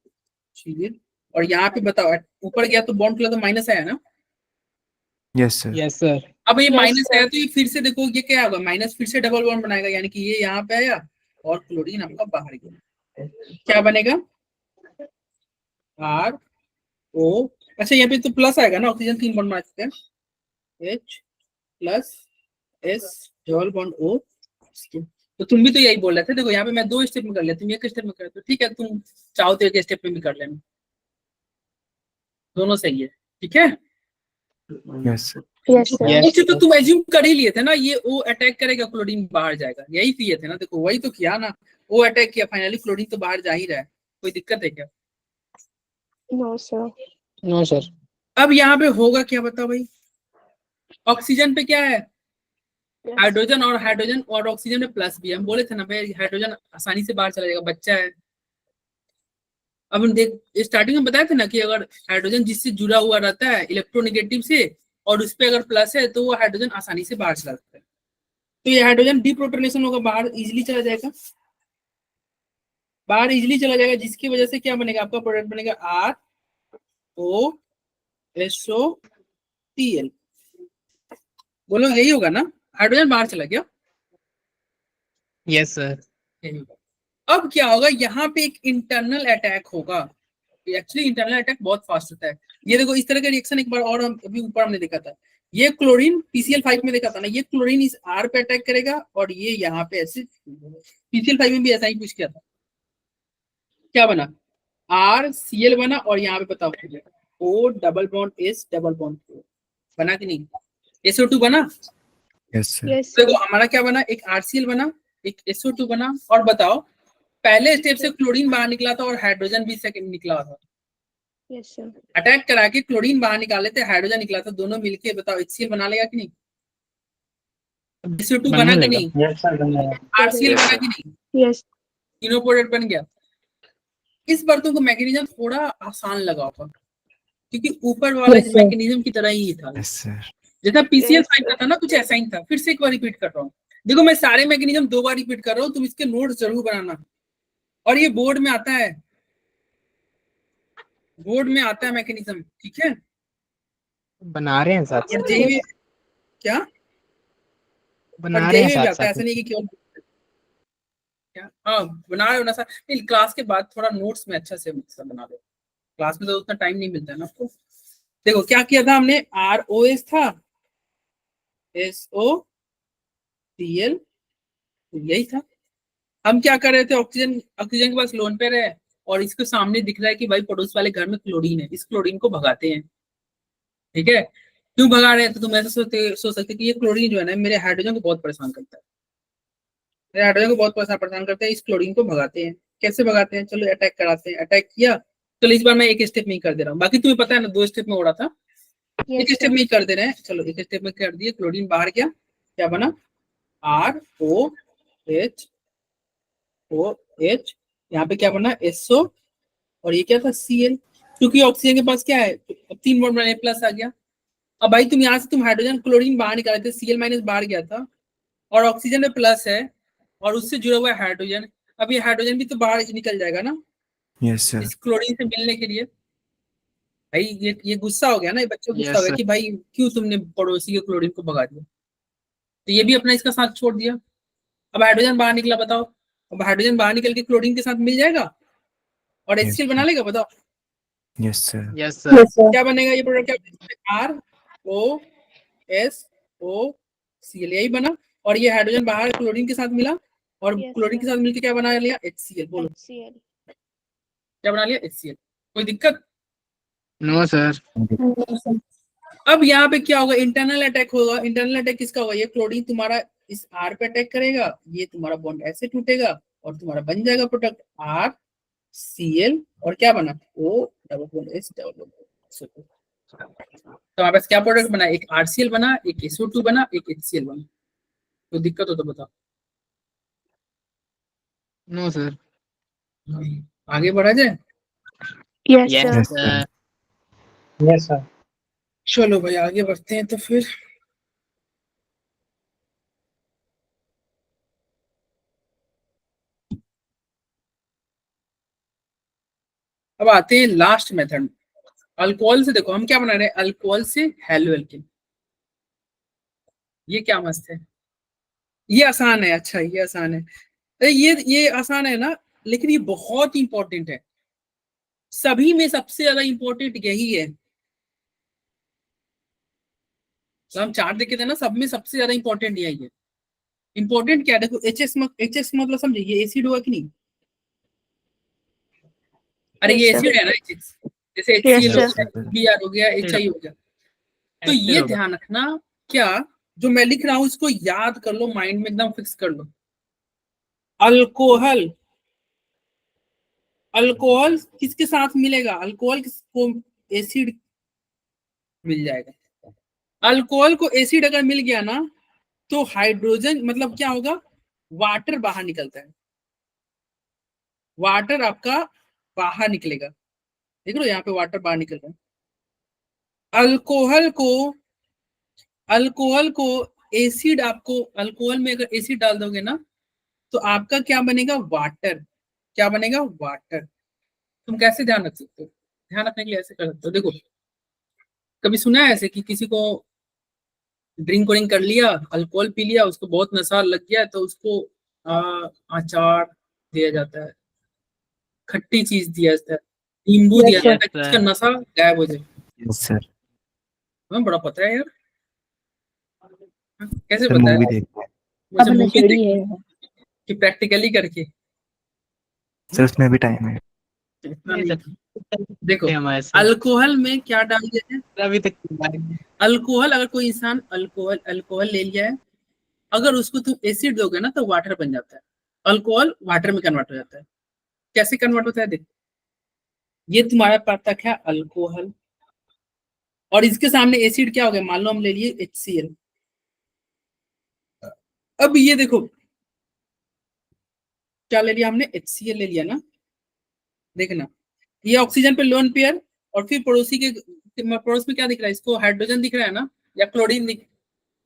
और यहाँ पे बताओ ऊपर गया तो बॉन्ड खुला तो माइनस आया ना। Yes sir. यस सर अब ये Yes, माइनस sir. आया तो ये फिर से देखो, ये क्या होगा, माइनस फिर से डबल बॉन्ड बनाएगा, यानी कि ये यहाँ पे आया और क्लोरीन आपका बाहर गया, क्या बनेगा RO, अच्छा यहाँ पे तो प्लस आएगा ना, ऑक्सीजन 3 बॉन्ड बना सकते हैं, H plus S double bond O। तो तुम भी तो यही बोल रहे थे, देखो यहाँ पे मैं 2 स्टेप में कर लिया, तुम 1 स्टेप में कर, तो ठीक है, तुम चाहो तो 1 स्टेप में भी कर लेना, दोनों सही है, ठीक है। Yes sir. Yes sir, Yes. इससे तो तुम एज्यूम कर ही लिए थे ना, ये O अटैक करेगा, क्लोरीन बाहर जाएगा, यही किए थे ना, देखो वही तो किया ना, O अटैक किया, फाइनली क्लोरीन तो बाहर जा ही रहा है, कोई दिक्कत है क्या। No, sir. No, sir. अब यहाँ पे होगा क्या बताओ भाई, ऑक्सीजन पे क्या है, Yes. हाइड्रोजन और ऑक्सीजन में प्लस भी है। हम बोले थे ना भाई हाइड्रोजन आसानी से बाहर चला जाएगा, बच्चा है। अब हम देख स्टार्टिंग में बताए थे ना कि अगर हाइड्रोजन जिससे जुड़ा हुआ रहता है इलेक्ट्रोनेगेटिव से और उस पे अगर प्लस है तो वो हाइड्रोजन आसानी से बाहर चला जाता है। तो ये हाइड्रोजन डीप्रोटोनेशन होगा, बाहर इजिली चला जाएगा, बाहर इजिली चला जाएगा, जिसकी वजह से क्या बनेगा, आपका प्रोडक्ट बनेगा ROSOTL। बोलो यही होगा ना, हाइड्रोजन बाहर चला गया, Yes, sir. यही होगा। अब क्या होगा, यहाँ पे एक इंटरनल अटैक होगा। एक्चुअली इंटरनल अटैक बहुत फास्ट होता है। ये देखो इस तरह का रिएक्शन एक बार और हम अभी ऊपर हमने देखा था, ये क्लोरीन PCl5 में देखा था ना, ये क्लोरीन इस R पे अटैक करेगा और ये यहाँ पे ऐसे, PCl5 में भी ऐसा ही कुछ किया था, क्या बना, RCl बना और यहाँ पे बताओ O double bond S double bond बना कि नहीं, SO2 बना। Yes, sir. Yes, sir. देखो हमारा क्या बना, एक RCl बना, एक SO2 बना, और बताओ पहले स्टेप से क्लोरीन बाहर निकला था और हाइड्रोजन भी सेकंड निकला था। Yes, sir. अटैक करा के क्लोरीन बाहर निकाले थे, हाइड्रोजन निकला था, दोनों मिलके बताओ HCl बना लेगा कि नहीं, SO2 बना कि नहीं, Yes, sir. RCl बना कि नहीं, Yes. तीनों प्रोडक्ट बन गया। इस बार तुमको मैकेनिज्म थोड़ा आसान लगा था क्योंकि ऊपर वाला Yes, इस sir. मैकेनिज्म की तरह ही था, Yes, sir. जैसा PCl5 का था ना, कुछ ऐसा ही था। फिर से एक बार रिपीट कर रहा हूँ, देखो मैं सारे मैकेनिज्म 2 बार रिपीट कर रहा हूँ, तुम इसके नोट्स जरूर बनाना, और ये बोर्ड में आता है, बोर्ड में आता है मैकेनिज्म, ठीक है। बना रहे हैं साथ और साथ। जेईई क्या, बना और रहे हैं जेईई भी साथ आता है, साथ। ऐसा नहीं कि केवल क्या, हाँ बना रहे हो ना सर, नहीं क्लास के बाद थोड़ा नोट्स में अच्छा से मतलब बना दो, क्लास में तो उतना टाइम नहीं मिलता है ना आपको। देखो क्या किया था हमने, ROS था, SOCl, यही था। हम क्या कर रहे थे, ऑक्सीजन ऑक्सीजन के पास लोन पे रहे और इसके सामने दिख रहा है कि भाई पड़ोस वाले घर में क्लोरीन है, इस क्लोरीन को भगाते हैं, ठीक है। क्यों भगा रहे हैं, तो तुम ऐसा सोच सकते कि ये क्लोरीन जो है ना मेरे हाइड्रोजन को बहुत परेशान करता है, मेरे हाइड्रोजन को बहुत परेशान करता है, इस क्लोरीन को भगाते हैं। कैसे भगाते हैं, चलो अटैक कराते हैं, अटैक किया। चलो इस बार मैं एक स्टेप में ही कर दे रहा हूँ, बाकी तुम्हें पता है ना 2 स्टेप में उड़ा था, Yes, एक स्टेप sir. में ही कर दे रहे हैं। चलो एक स्टेप में कर दिए, क्लोरीन बाहर गया, क्या बना, ROH, यहाँ पे क्या बना, SO, और ये क्या था, Cl, क्योंकि ऑक्सीजन के पास क्या है, अब 3 बॉन्ड बने, प्लस आ गया। अब भाई तुम यहाँ से तुम हाइड्रोजन क्लोरीन बाहर निकाले थे, Cl- बाहर गया था, और ऑक्सीजन में प्लस है और उससे जुड़ा हुआ है हाइड्रोजन। अब ये हाइड्रोजन भी तो बाहर निकल जाएगा ना Yes, sir. इस क्लोरीन से मिलने के लिए। भाई ये गुस्सा हो गया ना, ये बच्चे को गुस्सा हो Yes, गया sir. कि भाई क्यों तुमने पड़ोसी के क्लोरीन को भगा दिया, तो ये भी अपना इसका साथ छोड़ दिया। अब हाइड्रोजन बाहर निकला, बताओ, अब हाइड्रोजन बाहर निकल के क्लोरीन के साथ मिल जाएगा और Yes, HCl बना लेगा, बताओ Yes, sir. Yes, sir. Yes, sir. क्या बनेगा ये प्रोडक्ट, क्या ROSOCl, यही बना। और ये हाइड्रोजन बाहर क्लोरीन के साथ मिला और Yes, क्लोरीन के sir. साथ मिलकर क्या बना लिया, HCl। बोलो HCl. क्या बना लिया, HCl। कोई दिक्कत, No, sir. No, sir. अब यहाँ पे क्या होगा, इंटरनल अटैक होगा। इंटरनल अटैक किसका होगा, ये क्लोरीन तुम्हारा इस R पे अटैक करेगा, ये तुम्हारा बॉन्ड ऐसे टूटेगा और तुम्हारा बन जाएगा प्रोडक्ट RCl, और क्या बना, O double bond S double bond. तो हमारे पास क्या प्रोडक्ट बना, एक RCl बना, एक SO2 बना, एक HCl बना। कोई दिक्कत हो तो बताओ। No, sir. आगे बढ़ा जाए, Yes, Yes, sir. Yes, sir. sir. Yes, sir. चलो भाई आगे बढ़ते हैं। तो फिर अब आते हैं लास्ट मेथड, अल्कोहल से। देखो हम क्या बना रहे हैं, अल्कोहल से हेलो एल्केन। ये क्या मस्त है, ये आसान है, अच्छा ये आसान है, अरे ये आसान है ना, लेकिन ये बहुत इंपॉर्टेंट है, सभी में सबसे ज्यादा इंपॉर्टेंट यही है। तो हम चार्ट देखे थे ना, सब में सबसे ज्यादा इंपॉर्टेंट यही है। इंपॉर्टेंट क्या है, देखो एचएस मतलब समझे, ये एसिड होगा कि नहीं, अरे Yes, ये sir. एसिड है ना HCl, जैसे Yes, HCl हो sir. गया, Br हो गया, HI हो गया। तो ये ध्यान रखना, क्या जो मैं लिख रहा हूं इसको याद कर लो, माइंड में एकदम फिक्स कर लो। अल्कोहल अल्कोहल किसके साथ मिलेगा? अल्कोहल किसको एसिड मिल जाएगा। अल्कोहल को एसिड अगर मिल गया ना तो हाइड्रोजन मतलब क्या होगा, वाटर बाहर निकलता है, वाटर आपका बाहर निकलेगा। देख लो यहाँ पे वाटर बाहर निकल रहा है। अल्कोहल को एसिड, आपको अल्कोहल में अगर एसिड डाल दोगे ना तो आपका क्या बनेगा, वाटर। क्या बनेगा, वाटर। तुम कैसे ध्यान रख सकते हो? ध्यान रखने के लिए ऐसे कर सकते हो। देखो कभी सुना है ऐसे कि किसी को ड्रिंक व्रिंक कर लिया, अल्कोहल पी लिया, उसको बहुत नशा लग गया तो उसको अचार दिया जाता है, खट्टी चीज दिया जाता है, नींबू दिया Yes, जाता है, sir. जिसका नशा गायब हो जाए। Yes sir. हमें बड़ा पता है यार, कैसे सर पता मूवी है? देखते हैं मुझे अब मूवी नशेड़ी है। कि प्रैक्टिकली करके सर, उसमें भी टाइम है। इतना नहीं नहीं। सर, देखो हमारे से अल्कोहल में क्या डाल दिया है, अभी तक अल्कोहल, अगर कोई इंसान अल्कोहल ले लिया है, अगर उसको तुम एसिड दोगे ना तो वाटर बन जाता है, अल्कोहल वाटर में कन्वर्ट हो जाता है। कैसे कन्वर्ट होता है देखो, ये तुम्हारा पाठक है अल्कोहल और इसके सामने एसिड क्या हो गया, मान लो हम ले लिए HCl। अब ये देखो क्या ले लिया हमने, HCl ले लिया ना। देखना ये ऑक्सीजन पे लोन पेयर और फिर पड़ोसी के पड़ोस में क्या दिख रहा है, इसको हाइड्रोजन दिख रहा है ना, या क्लोरीन दिख,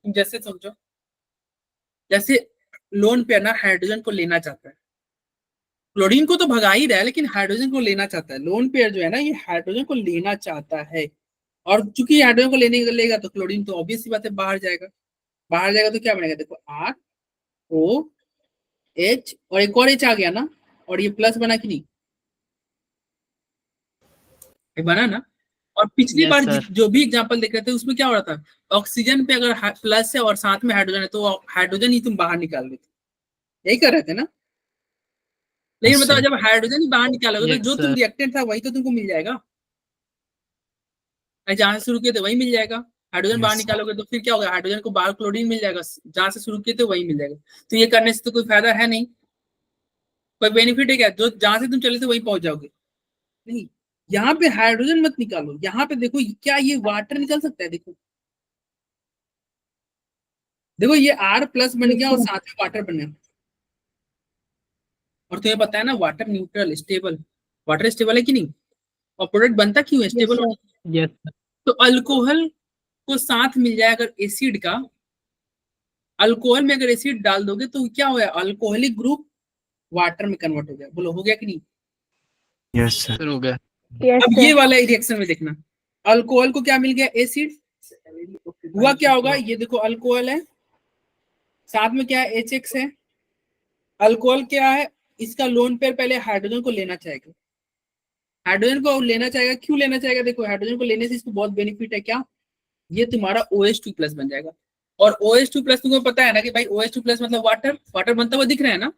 जैसे समझो जैसे लोन पेयर ना हाइड्रोजन को लेना चाहता है, क्लोरीन को तो भगा ही रहा है लेकिन हाइड्रोजन को लेना चाहता है। लोन पेयर जो है ना ये हाइड्रोजन को लेना चाहता है, और चूंकि हाइड्रोजन को लेने लेगा तो क्लोरीन तो ऑब्वियस सी बात है बाहर जाएगा। बाहर जाएगा तो क्या बनेगा, देखो ROH और एक और H आ गया ना, और ये प्लस बना कि नहीं, ये बना ना। और पिछली Yes, बार sir. जो भी एग्जांपल देख रहे थे उसमें क्या हो रहा था, ऑक्सीजन पे अगर प्लस है और साथ में हाइड्रोजन है तो हाइड्रोजन ही तुम बाहर निकाल रहे थे, यही कर रहे थे ना। लेकिन Yes, बताओ sir. जब हाइड्रोजन ही बाहर निकालोगे तो Yes, जो तुम sir. रिएक्टेंट था वही तो तुमको मिल जाएगा, जहां से शुरू किए थे वही मिल जाएगा। हाइड्रोजन बाहर Yes, sir. निकालोगे तो फिर क्या होगा, हाइड्रोजन को बाहर क्लोरीन मिल जाएगा, जहां से शुरू किए थे वही मिल जाएगा। तो ये करने से तो कोई फायदा है नहीं, कोई बेनिफिट है क्या, जो जहां से तुम चले थे वही पहुंच जाओगे, नहीं। यहाँ पे हाइड्रोजन मत निकालो, यहाँ पे देखो क्या ये वाटर निकल सकता है, देखो देखो ये R+ बन गया और साथ में वाटर बन गया। और तुम्हें पता है ना water neutral stable, water stable है कि नहीं, और प्रोडक्ट बनता क्यों है, Yes, stable. sir. Yes, sir. तो अल्कोहल को साथ मिल जाए अगर एसिड का, अल्कोहल में अगर एसिड डाल दोगे तो क्या होगा, अल्कोहलिक ग्रुप वाटर में कन्वर्ट हो गया। बोलो हो गया कि नहीं। Yes, sir. सर हो गया। Yes, अब sir. ये वाला रिएक्शन में देखना, अल्कोहल को क्या मिल गया, एसिड, हुआ क्या होगा, ये देखो अल्कोहल है साथ में क्या है, HX है। अल्कोहल क्या है, इसका लोन पेयर पहले हाइड्रोजन को लेना चाहेगा, हाइड्रोजन को लेना चाहेगा, क्यों लेना चाहेगा, देखो हाइड्रोजन को लेने से इसको बहुत बेनिफिट है, क्या, ये तुम्हारा OH2+ बन जाएगा। और OH2+ तुमको पता है ना कि भाई OH2+ मतलब वाटर, वाटर बनता हुआ दिख रहा है ना।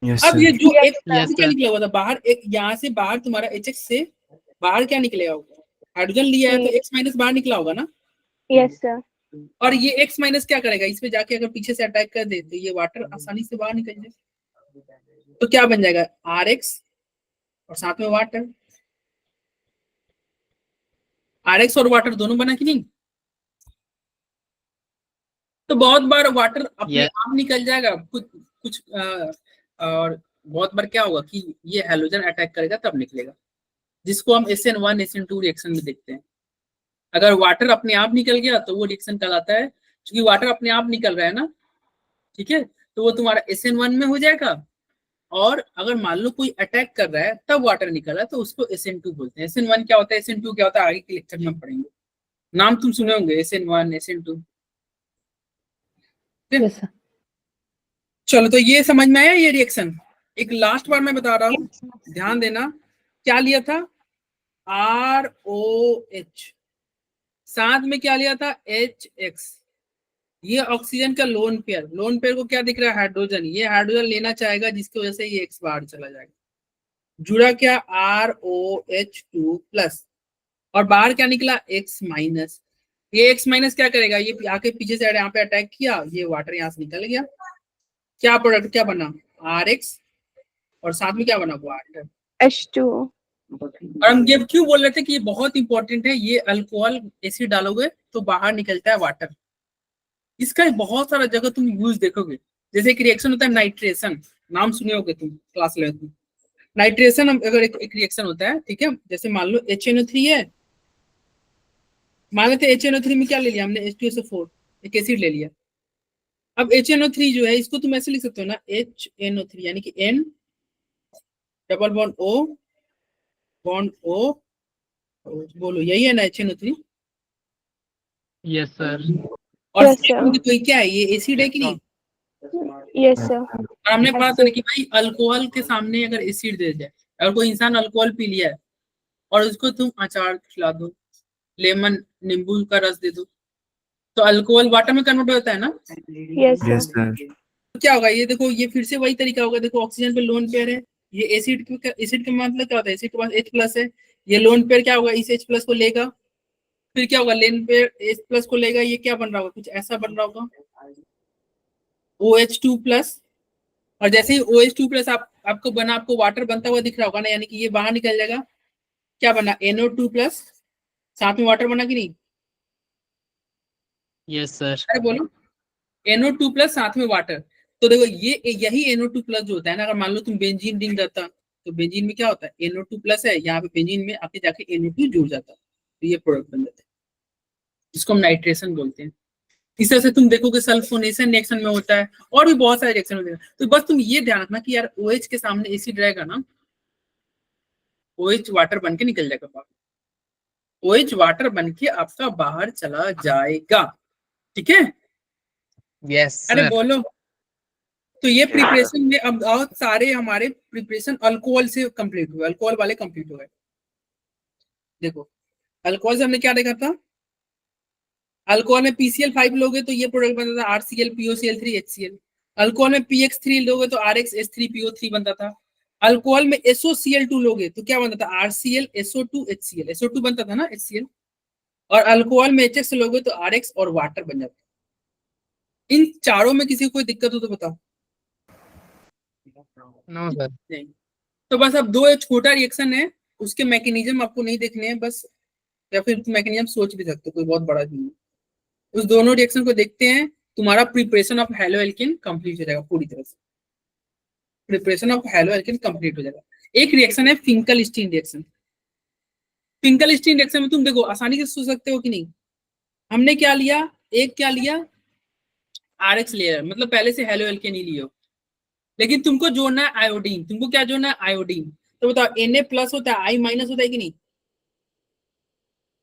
Yes, अब sir. ये जो Yes, एक Yes, क्या sir. निकला हुआ था बाहर, एक यहाँ से बाहर तुम्हारा HX से बाहर क्या निकलेगा, हाइड्रोजन लिया है तो X- बाहर निकला होगा ना। Yes, sir. और ये X- क्या करेगा, इस पे जाके अगर पीछे से अटैक कर दे तो ये वाटर आसानी से बाहर निकल जाए, तो क्या बन जाएगा, RX और साथ में वाटर, RX और वाटर दोनों बना कि नहीं। तो बहुत बार वाटर अपने Yes. आप निकल जाएगा, कुछ कुछ और बहुत बार क्या होगा कि ये हैलोजन अटैक करेगा तब निकलेगा, जिसको हम SN1 SN2 रिएक्शन में देखते हैं। अगर वाटर अपने आप निकल गया तो वो रिएक्शन कहलाता है, क्योंकि वाटर अपने आप निकल रहा है ना, ठीक है, तो वो तुम्हारा SN1 में हो जाएगा। और अगर मान लो कोई अटैक कर रहा है तब वाटर निकल रहा है तो उसको SN2 बोलते हैं। SN1 क्या होता है, SN2 क्या होता है, आगे के लेक्चर में पढ़ेंगे, नाम तुम सुने होंगे SN1 SN2। Yes, sir. चलो तो ये समझ में आया ये रिएक्शन। एक लास्ट बार मैं बता रहा हूँ, ध्यान देना, क्या लिया था, ROH, साथ में क्या लिया था, HX। ये ऑक्सीजन का लोन पेयर, लोन पेयर को क्या दिख रहा है, हाइड्रोजन, ये हाइड्रोजन लेना चाहेगा जिसकी वजह से ये X बाहर चला जाएगा। जुड़ा क्या, ROH2+, और बाहर क्या निकला, X-। ये X- क्या करेगा, ये आके पीछे से यहाँ पे अटैक किया, ये वाटर यहाँ से निकल गया, क्या प्रोडक्ट क्या बना, RX और साथ में क्या बना, वाटर। H2O. और हम ये क्यों बोल रहे थे कि ये बहुत इंपॉर्टेंट है, ये अल्कोहल एसिड डालोगे तो बाहर निकलता है वाटर। इसका बहुत सारा जगह तुम यूज देखोगे, जैसे एक रिएक्शन होता है नाइट्रेशन, नाम सुने होगे तुम क्लास 11 में। नाइट्रेशन अगर एक रिएक्शन होता है, ठीक है, जैसे मान लो HNO3 है, मान लेते HNO3 में क्या ले लिया हमने, H2SO4, एक एसिड ले लिया। अब HNO3 जो है इसको तुम ऐसे लिख सकते हो ना, HNO3 यानी कि N डबल बॉन्ड O, बोलो यही है ना HNO3। Yes, sir. और Yes, sir. तो ये क्या है, ये एसिड है कि नहीं? Yes, sir. और हमने पढ़ा था ना कि भाई अल्कोहल के सामने अगर एसिड दे जाए, अगर कोई इंसान अल्कोहल पी लिया है और उसको तुम अचार खिला दो, लेमन नींबू का रस दे दो, तो अल्कोहल वाटर में कन्वर्ट होता है ना। Yes, sir. Yes, sir. तो क्या होगा, ये देखो, ये फिर से वही तरीका होगा। देखो ऑक्सीजन पे लोन पेयर है, ये एसिड का मतलब क्या होता है, एसिड के पास H+ है, ये लोन पेयर क्या होगा, इस H+ को लेगा, फिर क्या होगा, लेन पेयर H+ को लेगा, ये क्या बन रहा होगा, कुछ ऐसा बन रहा होगा OH2+। और जैसे ही OH2+ आपको बना, आपको वाटर बनता हुआ दिख रहा होगा ना, यानी कि ये बाहर निकल जाएगा, क्या बना, NO2+, साथ में वाटर बना कि नहीं? Yes, sir. अरे बोलो, NO2+ साथ में वाटर। तो देखो ये यही NO2+ जो होता है ना, अगर मान लो तुम बेंजीन रिंग रहता, तो बेंजीन में क्या होता है, NO2+ है, यहाँ पे बेंजीन में आके जाके NO2 जुड़ जाता है, तो ये प्रोडक्ट बन जाता है, जिसको हम नाइट्रेशन बोलते हैं। इस तरह से तुम देखोगे सल्फोनेशन रिएक्शन में होता है, और भी बहुत सारे रिएक्शन होते हैं। तो बस तुम ये ध्यान रखना कि यार OH के सामने एसिड रहेगा ना, OH वाटर बन के निकल जाएगा बाहर, OH वाटर बन के आपका बाहर चला जाएगा, ठीक है। Yes, अरे sir. बोलो, तो ये प्रिपरेशन में अब और सारे हमारे प्रिपरेशन अल्कोहल से कंप्लीट हुए, अल्कोहल वाले कंप्लीट हो गए। देखो अल्कोहल से हमने क्या देखा था, अल्कोहल में PCl5 लोगे तो ये प्रोडक्ट बनता था RCl POCl3 HCl। अल्कोहल में PX3 लोगे तो RxH3PO3 बनता था। अल्कोहल में SOCl2 लोगे तो क्या बनता था, RCl SO2 HCl, SO2 बनता था ना HCl। और अल्कोहल में HX लोगे तो RX और वाटर बन जाता। इन चारों में किसी को कोई दिक्कत हो तो बताओ। No, sir. नहीं। तो बस अब दो छोटा रिएक्शन है, उसके मैकेनिज्म आपको नहीं देखने हैं बस, या फिर मैकेनिज्म सोच भी सकते हो, कोई बहुत बड़ा नहीं है। उस दोनों रिएक्शन को देखते हैं, तुम्हारा preparation of halo alkane complete हो जाएगा पूरी तरह से। Preparation of halo alkane complete हो जाएगा। एक रिएक्शन है फिंकल-स्टीन रिएक्शन। फिंकल-स्टीन रिएक्शन में तुम देखो आसानी से सोच सकते हो कि नहीं, हमने क्या लिया, एक क्या लिया RX लेयर, मतलब पहले से हैलो एल्केन ही लियो, लेकिन तुमको जोड़ना है आयोडीन। तुमको क्या जोड़ना है, आयोडीन। तो बताओ Na+ होता है, I- होता है कि नहीं?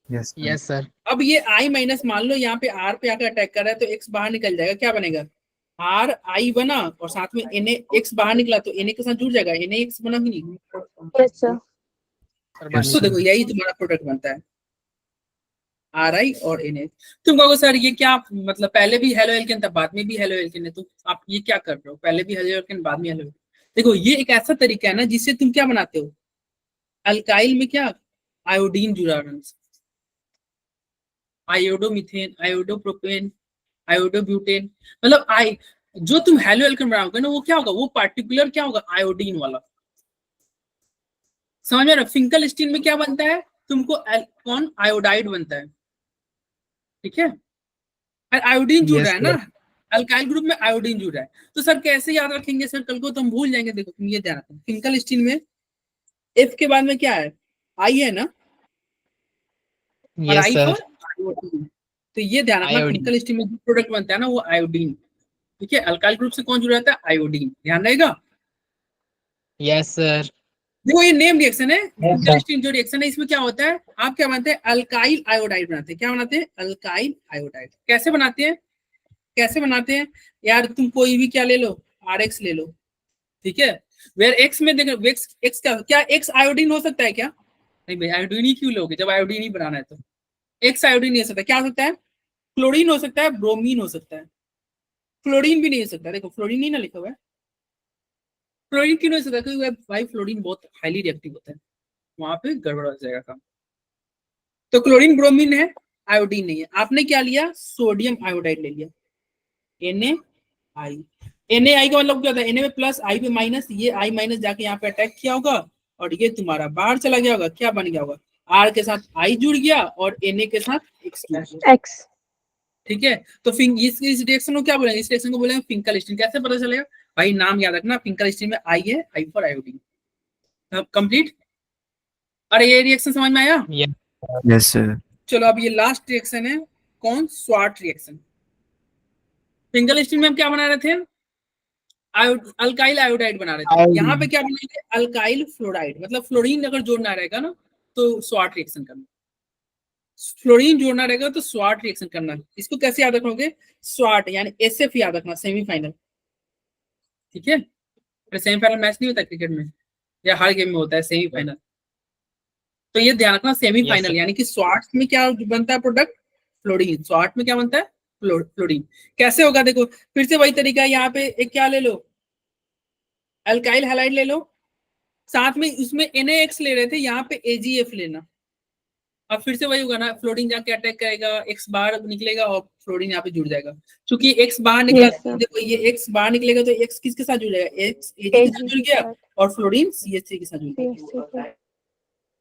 Yes, sir. Yes, sir. अब ये I- मान लो यहाँ पे R पे आकर अटैक कर रहा है, तो X बाहर निकल जाएगा, क्या बनेगा, RI बना, और साथ में NaX बाहर निकला तो Na के साथ जुड़ जाएगा, NaX बना कि नहीं? Yes, sir. Yes, तो sir. देखो यही तुम्हारा प्रोडक्ट बनता है, RI और Na। तुम कहोगे सर ये क्या, मतलब पहले भी हेलो एल्केन था बाद में भी हेलो एल्केन है, तो आप ये क्या कर रहे हो, पहले भी हेलो एल्केन बाद में हेलो एल्केन। देखो ये एक ऐसा तरीका है ना जिससे तुम क्या बनाते हो, अल्काइल में क्या आयोडीन जुड़ा रहा, आयोडोमीथेन, आयोडोप्रोपेन, आयोडोब्यूटेन, मतलब जो तुम हेलो एल्केन बनाओगे ना वो क्या होगा, वो पार्टिकुलर क्या होगा, आयोडीन वाला। समझ में? फिंकल-स्टीन में क्या बनता है, तुमको कौन आयोडाइड बनता है, ठीक है, आयोडीन जुड़ Yes, रहा है ना, sir. अल्काइल ग्रुप में आयोडीन जुड़ रहा है। तो सर कैसे याद रखेंगे सर, कल को तो हम भूल जाएंगे। देखो तुम ये ध्यान रखो, फिंकल-स्टीन में F के बाद में क्या है, I है ना, और Yes, I sir. पर आयोडीन। तो ये ध्यान रखना, Iodine. फिंकल-स्टीन में जो प्रोडक्ट बनता है ना वो आयोडीन, ठीक है। अल्काइल ग्रुप से कौन जुड़ा रहता है, आयोडीन, ध्यान रहेगा। Yes, sir. देखो ये नेम रिएक्शन है, Yes, sir. फिंकल-स्टीन जो रिएक्शन है इसमें क्या होता है, आप क्या बनाते हैं, अल्काइल आयोडाइड बनाते हैं। क्या बनाते हैं, अल्काइल आयोडाइड। कैसे बनाते हैं, कैसे बनाते हैं यार, तुम कोई भी क्या ले लो, RX ले लो, ठीक है। वेयर X में देखो, X क्या X आयोडीन हो सकता है क्या, नहीं भाई, आयोडीन ही क्यों लोगे जब आयोडीन ही बनाना है तो। X आयोडीन नहीं हो सकता, क्या हो सकता है, क्लोरीन हो सकता है, ब्रोमीन हो सकता है, फ्लोरीन भी नहीं हो सकता। देखो फ्लोरीन नहीं ना लिखा हुआ है, फ्लोरीन क्यों नहीं हो सकता, क्योंकि भाई फ्लोरीन बहुत हाईली रिएक्टिव होता है, वहां पे गड़बड़ हो जाएगा काम। तो क्लोरीन ब्रोमीन है, आयोडीन नहीं है। आपने क्या लिया, सोडियम आयोडाइड ले लिया, NaI। NaI का मतलब क्या होता है, Na में प्लस I पे माइनस, ये I- जाके यहाँ पे अटैक किया होगा और ये तुम्हारा बाहर चला गया होगा, क्या बन गया होगा, आर के साथ आई जुड़ गया और Na के साथ एक्स जुड़ गया। X. ठीक है, तो इस रिएक्शन को क्या बोलेंगे, इस रिएक्शन को बोलेंगे फिंकल-स्टीन। कैसे पता चलेगा भाई, नाम याद रखना, फिंकल-स्टीन में आई है, आई फॉर आयोडीन। कंप्लीट। अरे ये रिएक्शन समझ में आया? Yes, sir. चलो अब ये लास्ट रिएक्शन है, कौन, स्वाट रिएक्शन। फिंकल-स्टीन में हम क्या बना रहे थे, अल्काइल आयोडाइड बना रहे थे। Iodine. यहाँ पे क्या बनाएंगे, अल्काइल फ्लोराइड, मतलब फ्लोरीन अगर जोड़ना रहेगा ना तो स्वाट रिएक्शन करना, फ्लोरीन जोड़ना रहेगा तो स्वाट रिएक्शन करना। इसको कैसे याद रखोगे, स्वाट यानी SF याद रखना, सेमीफाइनल। ठीक है, सेमीफाइनल मैच नहीं होता क्रिकेट में, या हर गेम में होता है सेमीफाइनल, तो ये ध्यान रखना, सेमीफाइनल Yes, यानी कि स्वाट में क्या बनता है प्रोडक्ट, फ्लोरीन। स्वाट में क्या बनता है, फ्लोरीन। कैसे होगा, देखो फिर से वही तरीका है, यहाँ पे एक क्या ले लो, अल्काइल हैलाइड ले लो, साथ में उसमें NaX ले रहे थे, यहाँ पे AgF लेना। अब फिर से वही होगा ना, फ्लोरीन जाके अटैक करेगा, X बाहर निकलेगा और फ्लोरीन यहाँ पे जुड़ जाएगा। क्योंकि X बाहर निकला, Yes, sir. देखो ये X बाहर निकलेगा तो X किसके साथ जुड़ जाएगा, X Ag के साथ जुड़ गया और फ्लोरीन CH3 के साथ जुड़ गया। CH3.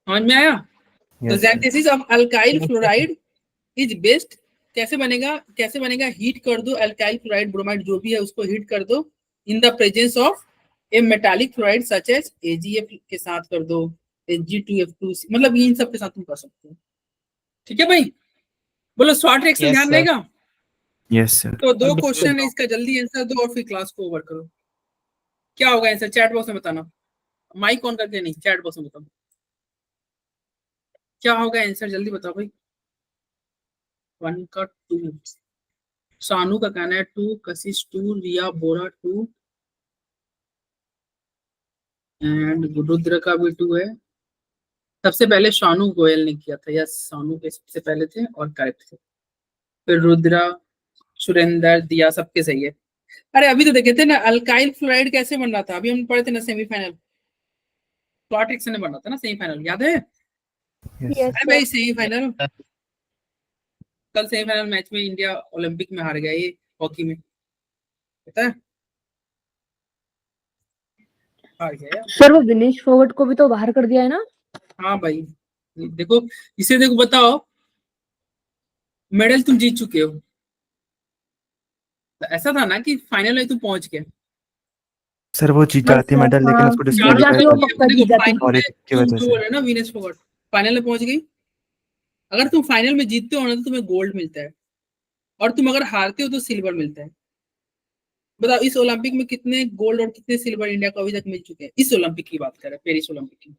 समझ में आया? तो Yes, sir. Synthesis of alkyl fluoride is best. कैसे बनेगा, हीट कर दो अल्काइल फ्लोराइड ब्रोमाइड जो भी है उसको हीट कर दो in the presence of a metallic fluoride such as AgF के साथ कर दो, Ag2F2, मतलब इन सब के साथ तुम कर सकते हो। ठीक है भाई, बोलो स्वाट रिएक्शन Yes, ध्यान sir. रहेगा। Yes, sir. तो दो बिल्कुल। क्वेश्चन है, इसका जल्दी आंसर दो और फिर क्लास को ओवर करो। क्या होगा आंसर, चैट बॉक्स में बताना, माइक ऑन करके नहीं, चैट बॉक्स में बताओ क्या होगा आंसर, जल्दी बताओ भाई। 1 का 2, सानू का कहना है 2, कशिश 2, रिया बोरा 2 एंड रुद्र का भी 2 है। सबसे पहले शानू गोयल ने किया था, यस शानू के सबसे पहले थे और करेक्ट थे, फिर रुद्रा, सुरेंद्र, दिया, सबके सही है। अरे अभी तो देखे थे ना अल्काइल फ्लोराइड कैसे बन रहा था, अभी हम पढ़े थे ना सेमीफाइनल, स्वाट रिएक्शन में बन रहा था ना सेमीफाइनल, याद है? Yes, Yes, अरे भाई सेमीफाइनल, कल सेमीफाइनल मैच में इंडिया ओलंपिक में हार गया ये हॉकी में, पता है? हार गया यार। सर वो विनेश फोगट को भी तो बाहर कर दिया है ना। हाँ भाई, देखो इसे देखो, बताओ मेडल तुम जीत चुके हो, तो ऐसा था ना कि फाइनल में तुम पहुंच गए, सर वो जीत जाती अच्छा, मेडल लेकिन हाँ, उसको जीत चारों जाती डिस्क्वालीफाई वो तरफ कर पक्का जीत देखो, जाती। फाइनल और में एक की तुम वजह जो से। बोल रहे हो ना विनेश फोगट, फाइनल में पहुंच गई। अगर तुम फाइनल में जीतते हो ना तो तुम्हें गोल्ड मिलता है, और तुम अगर हारते हो तो सिल्वर मिलता है। बताओ इस ओलंपिक में कितने गोल्ड और कितने सिल्वर इंडिया को अभी तक मिल चुके हैं, इस ओलंपिक की बात कर रहे हैं, पेरिस ओलंपिक की,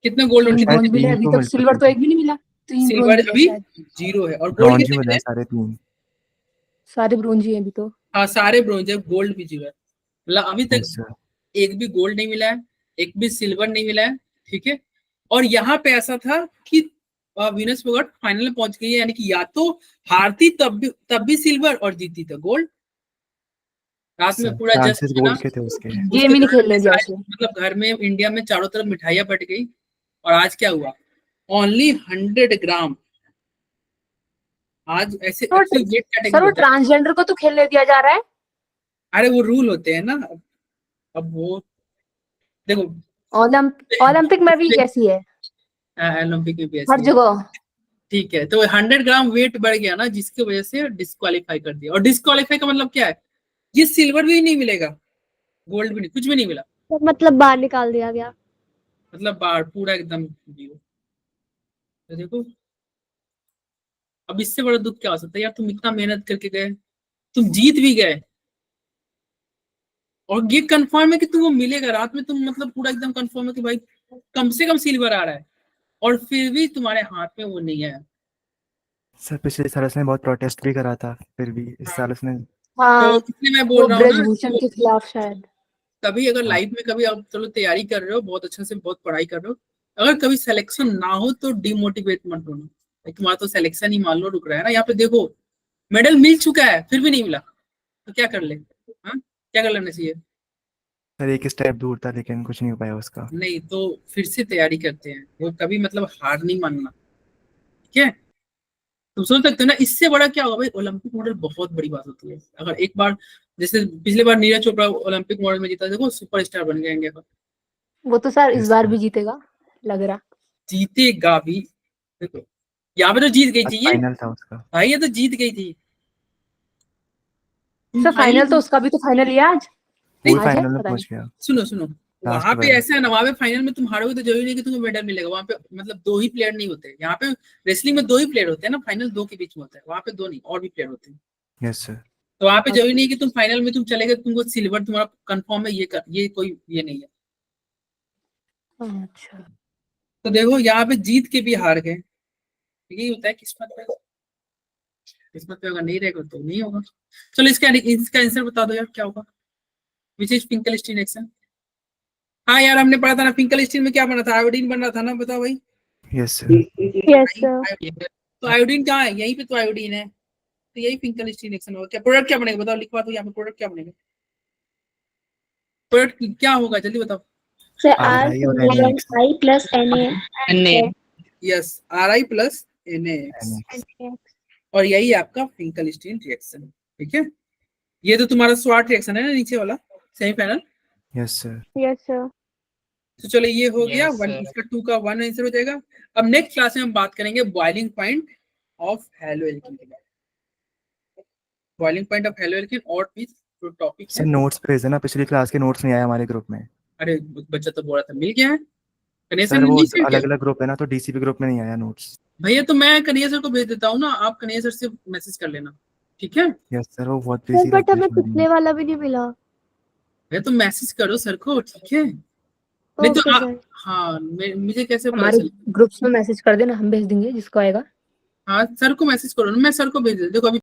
कितने गोल्ड और 3 कितने ब्रॉन्ज मिले, अभी तो तक मिल सिल्वर चुके तो थे। एक भी नहीं मिला, 3 ब्रॉन्ज सिल्वर मिले अभी शायद। 0 है और गोल्ड ब्रॉन्ज ही कितने मिला मिले? है, सारे 3। सारे ब्रॉन्ज ही हैं अभी तो। हाँ सारे ब्रॉन्ज है, गोल्ड भी 0 है, मतलब अभी तक Yes, sir. एक भी गोल्ड नहीं मिला है, एक भी सिल्वर नहीं मिला है। ठीक है, और यहाँ पे ऐसा था कि वीनस फोगट फाइनल में पहुंच गई है, यानी कि या तो हारती तब भी सिल्वर और जीतती तो गोल्ड। रात में Sir, पूरा जश्न चांसेस है ना, गोल्ड के थे उसके। गेम ही नहीं खेलने दिया उसे। मतलब घर में इंडिया में चारों तरफ मिठाइयां बट गई, और आज क्या हुआ, ओनली 100 ग्राम। आज ऐसे सर वेट कैटेगरी वो होता है, ट्रांसजेंडर को तो खेलने दिया जा रहा है। अरे वो रूल होते हैं ना, अब वो देखो ओलंपिक में भी कैसी है, ओलंपिक में भी हर ऐसी है। जगह। ठीक है, तो 100 ग्राम वेट बढ़ गया ना, जिसकी वजह से डिस्क्वालीफाई कर दिया, और डिस्क्वालीफाई का मतलब क्या है, ये सिल्वर भी नहीं मिलेगा, गोल्ड भी नहीं, कुछ भी नहीं मिला, तो मतलब बाहर निकाल दिया गया। मतलब बाहर पूरा एकदम जीरो। तो देखो अब इससे बड़ा दुख क्या हो सकता है यार, तुम इतना मेहनत करके गए, तुम जीत भी गए, और ये कंफर्म है कि तुमको मिलेगा, रात में तुम मतलब पूरा एकदम कंफर्म है कि भाई कम से कम सिल्वर आ रहा है, और फिर भी तुम्हारे हाथ में वो नहीं है। सर पिछले साल उसने बहुत प्रोटेस्ट भी करा था, फिर भी इस साल उसने। हाँ, तो इसलिए मैं वो बोल रहा हूँ ना, ब्रजभूषण के खिलाफ शायद। कभी अगर हाँ। लाइफ में कभी आप चलो तैयारी कर रहे हो, बहुत अच्छे से बहुत पढ़ाई कर रहे हो, अगर कभी सिलेक्शन ना हो तो डिमोटिवेट मत होना, तुम्हारा तो सिलेक्शन ही मान लो रुक रहा है ना। यहाँ पे देखो मेडल मिल चुका है फिर भी नहीं मिला, तो क्या कर ले, हाँ क्या कर लेना चाहिए? सर एक स्टेप दूर था लेकिन कुछ नहीं हो पाया उसका। नहीं तो फिर से तैयारी करते हैं, वो कभी मतलब हार नहीं मानना। ठीक है, तुम सोच सकते हो ना इससे बड़ा क्या होगा भाई, ओलंपिक मेडल बहुत बड़ी बात होती है। अगर एक बार जैसे पिछले बार नीरज चोपड़ा ओलंपिक मेडल में जीता, देखो सुपरस्टार बन गया इंडिया का, वो तो सर इस Yes, बार sir. भी जीतेगा लग रहा। जीतेगा भी। देखो यहाँ पे तो जीत गई आज थी ये फाइनल था उसका। भाई, ये तो जीत गई थी। सर फाइनल तो उसका भी तो फाइनल ही है आज। वो आज है, फाइनल में पता पहुंच गया। सुनो सुनो, Last वहां पे बार। ऐसा है ना, वहां पे फाइनल में तुम हारोगे तो जरूरी नहीं कि तुम्हें मेडल मिलेगा। वहां पे मतलब 2 ही प्लेयर नहीं होते। यहाँ पे रेसलिंग में 2 ही प्लेयर होते हैं ना, फाइनल 2 के बीच में होता है। वहां पे 2 नहीं, और भी प्लेयर होते हैं। Yes sir. तो वहां पे जरूरी नहीं कि तुम फाइनल में तुम चले गए तुमको सिल्वर तुम्हारा कंफर्म है, ये कोई ये नहीं है। अच्छा तो देखो यहाँ पे जीत के भी हार गए, यही होता है किस्मत पे। किस्मत पे अगर नहीं रहेगा तो नहीं होगा। चलो इसका आंसर बता दो यार, क्या होगा? Which is Finkelstein reaction. हाँ यार, हमने पढ़ा था ना फिंकलस्टीन में क्या बना था, आयोडीन बन रहा था ना, बताओ भाई। Yes sir. Yes sir. Iodine. तो आयोडीन कहाँ है? यहीं पे तो आयोडीन है। तो यही फिंकलस्टीन रिएक्शन होगा। क्या प्रोडक्ट क्या बनेगा बताओ, लिखवा दो यहाँ पे। प्रोडक्ट क्या बनेगा? प्रोडक्ट क्या होगा जल्दी बताओ। सर RI R और single bond NaX। I plus Na. NA. Yes, Ri plus NaX। NaX। और यही आपका फिंकलस्टीन रिएक्शन। ठीक है, ये तो तुम्हारा स्वाट रिएक्शन है ना नीचे वाला, semifinal. Yes sir. Yes sir. तो चलो ये हो गया Yes, वन, sir. इसका 2 का 1 आंसर हो जाएगा। अब नेक्स्ट क्लास में हम बात करेंगे बॉइलिंग पॉइंट ऑफ हैलोएल्केन के बारे में। बॉइलिंग पॉइंट ऑफ हैलोएल्केन और भी जो टॉपिक है। सर नोट्स भेज देना, पिछली क्लास के नोट्स नहीं आए हमारे ग्रुप में। अरे बच्चा तो बोल रहा था मिल गया है, कन्हैया सर सर ने वो नहीं send किया? अलग अलग ग्रुप है ना, तो डीसीपी ग्रुप में नहीं आया नोट्स। भैया तो मैं कन्हैया सर को भेज देता हूँ ना, आप कन्हैया सर से मैसेज कर लेना, ठीक है? यस सर, वो बहुत सर बिजी बट रहते हमें हैं। पिछले वाला भी नहीं मिला। भैया तो मैसेज करो सर को, ठीक है? नहीं तो ओके सर। हाँ मुझे कैसे पता हमारे चले? ग्रुप्स में मैसेज कर देना, हम भेज देंगे जिसको आएगा। हाँ सर को मैसेज करो ना, मैं सर को भेज देता। देखो अभी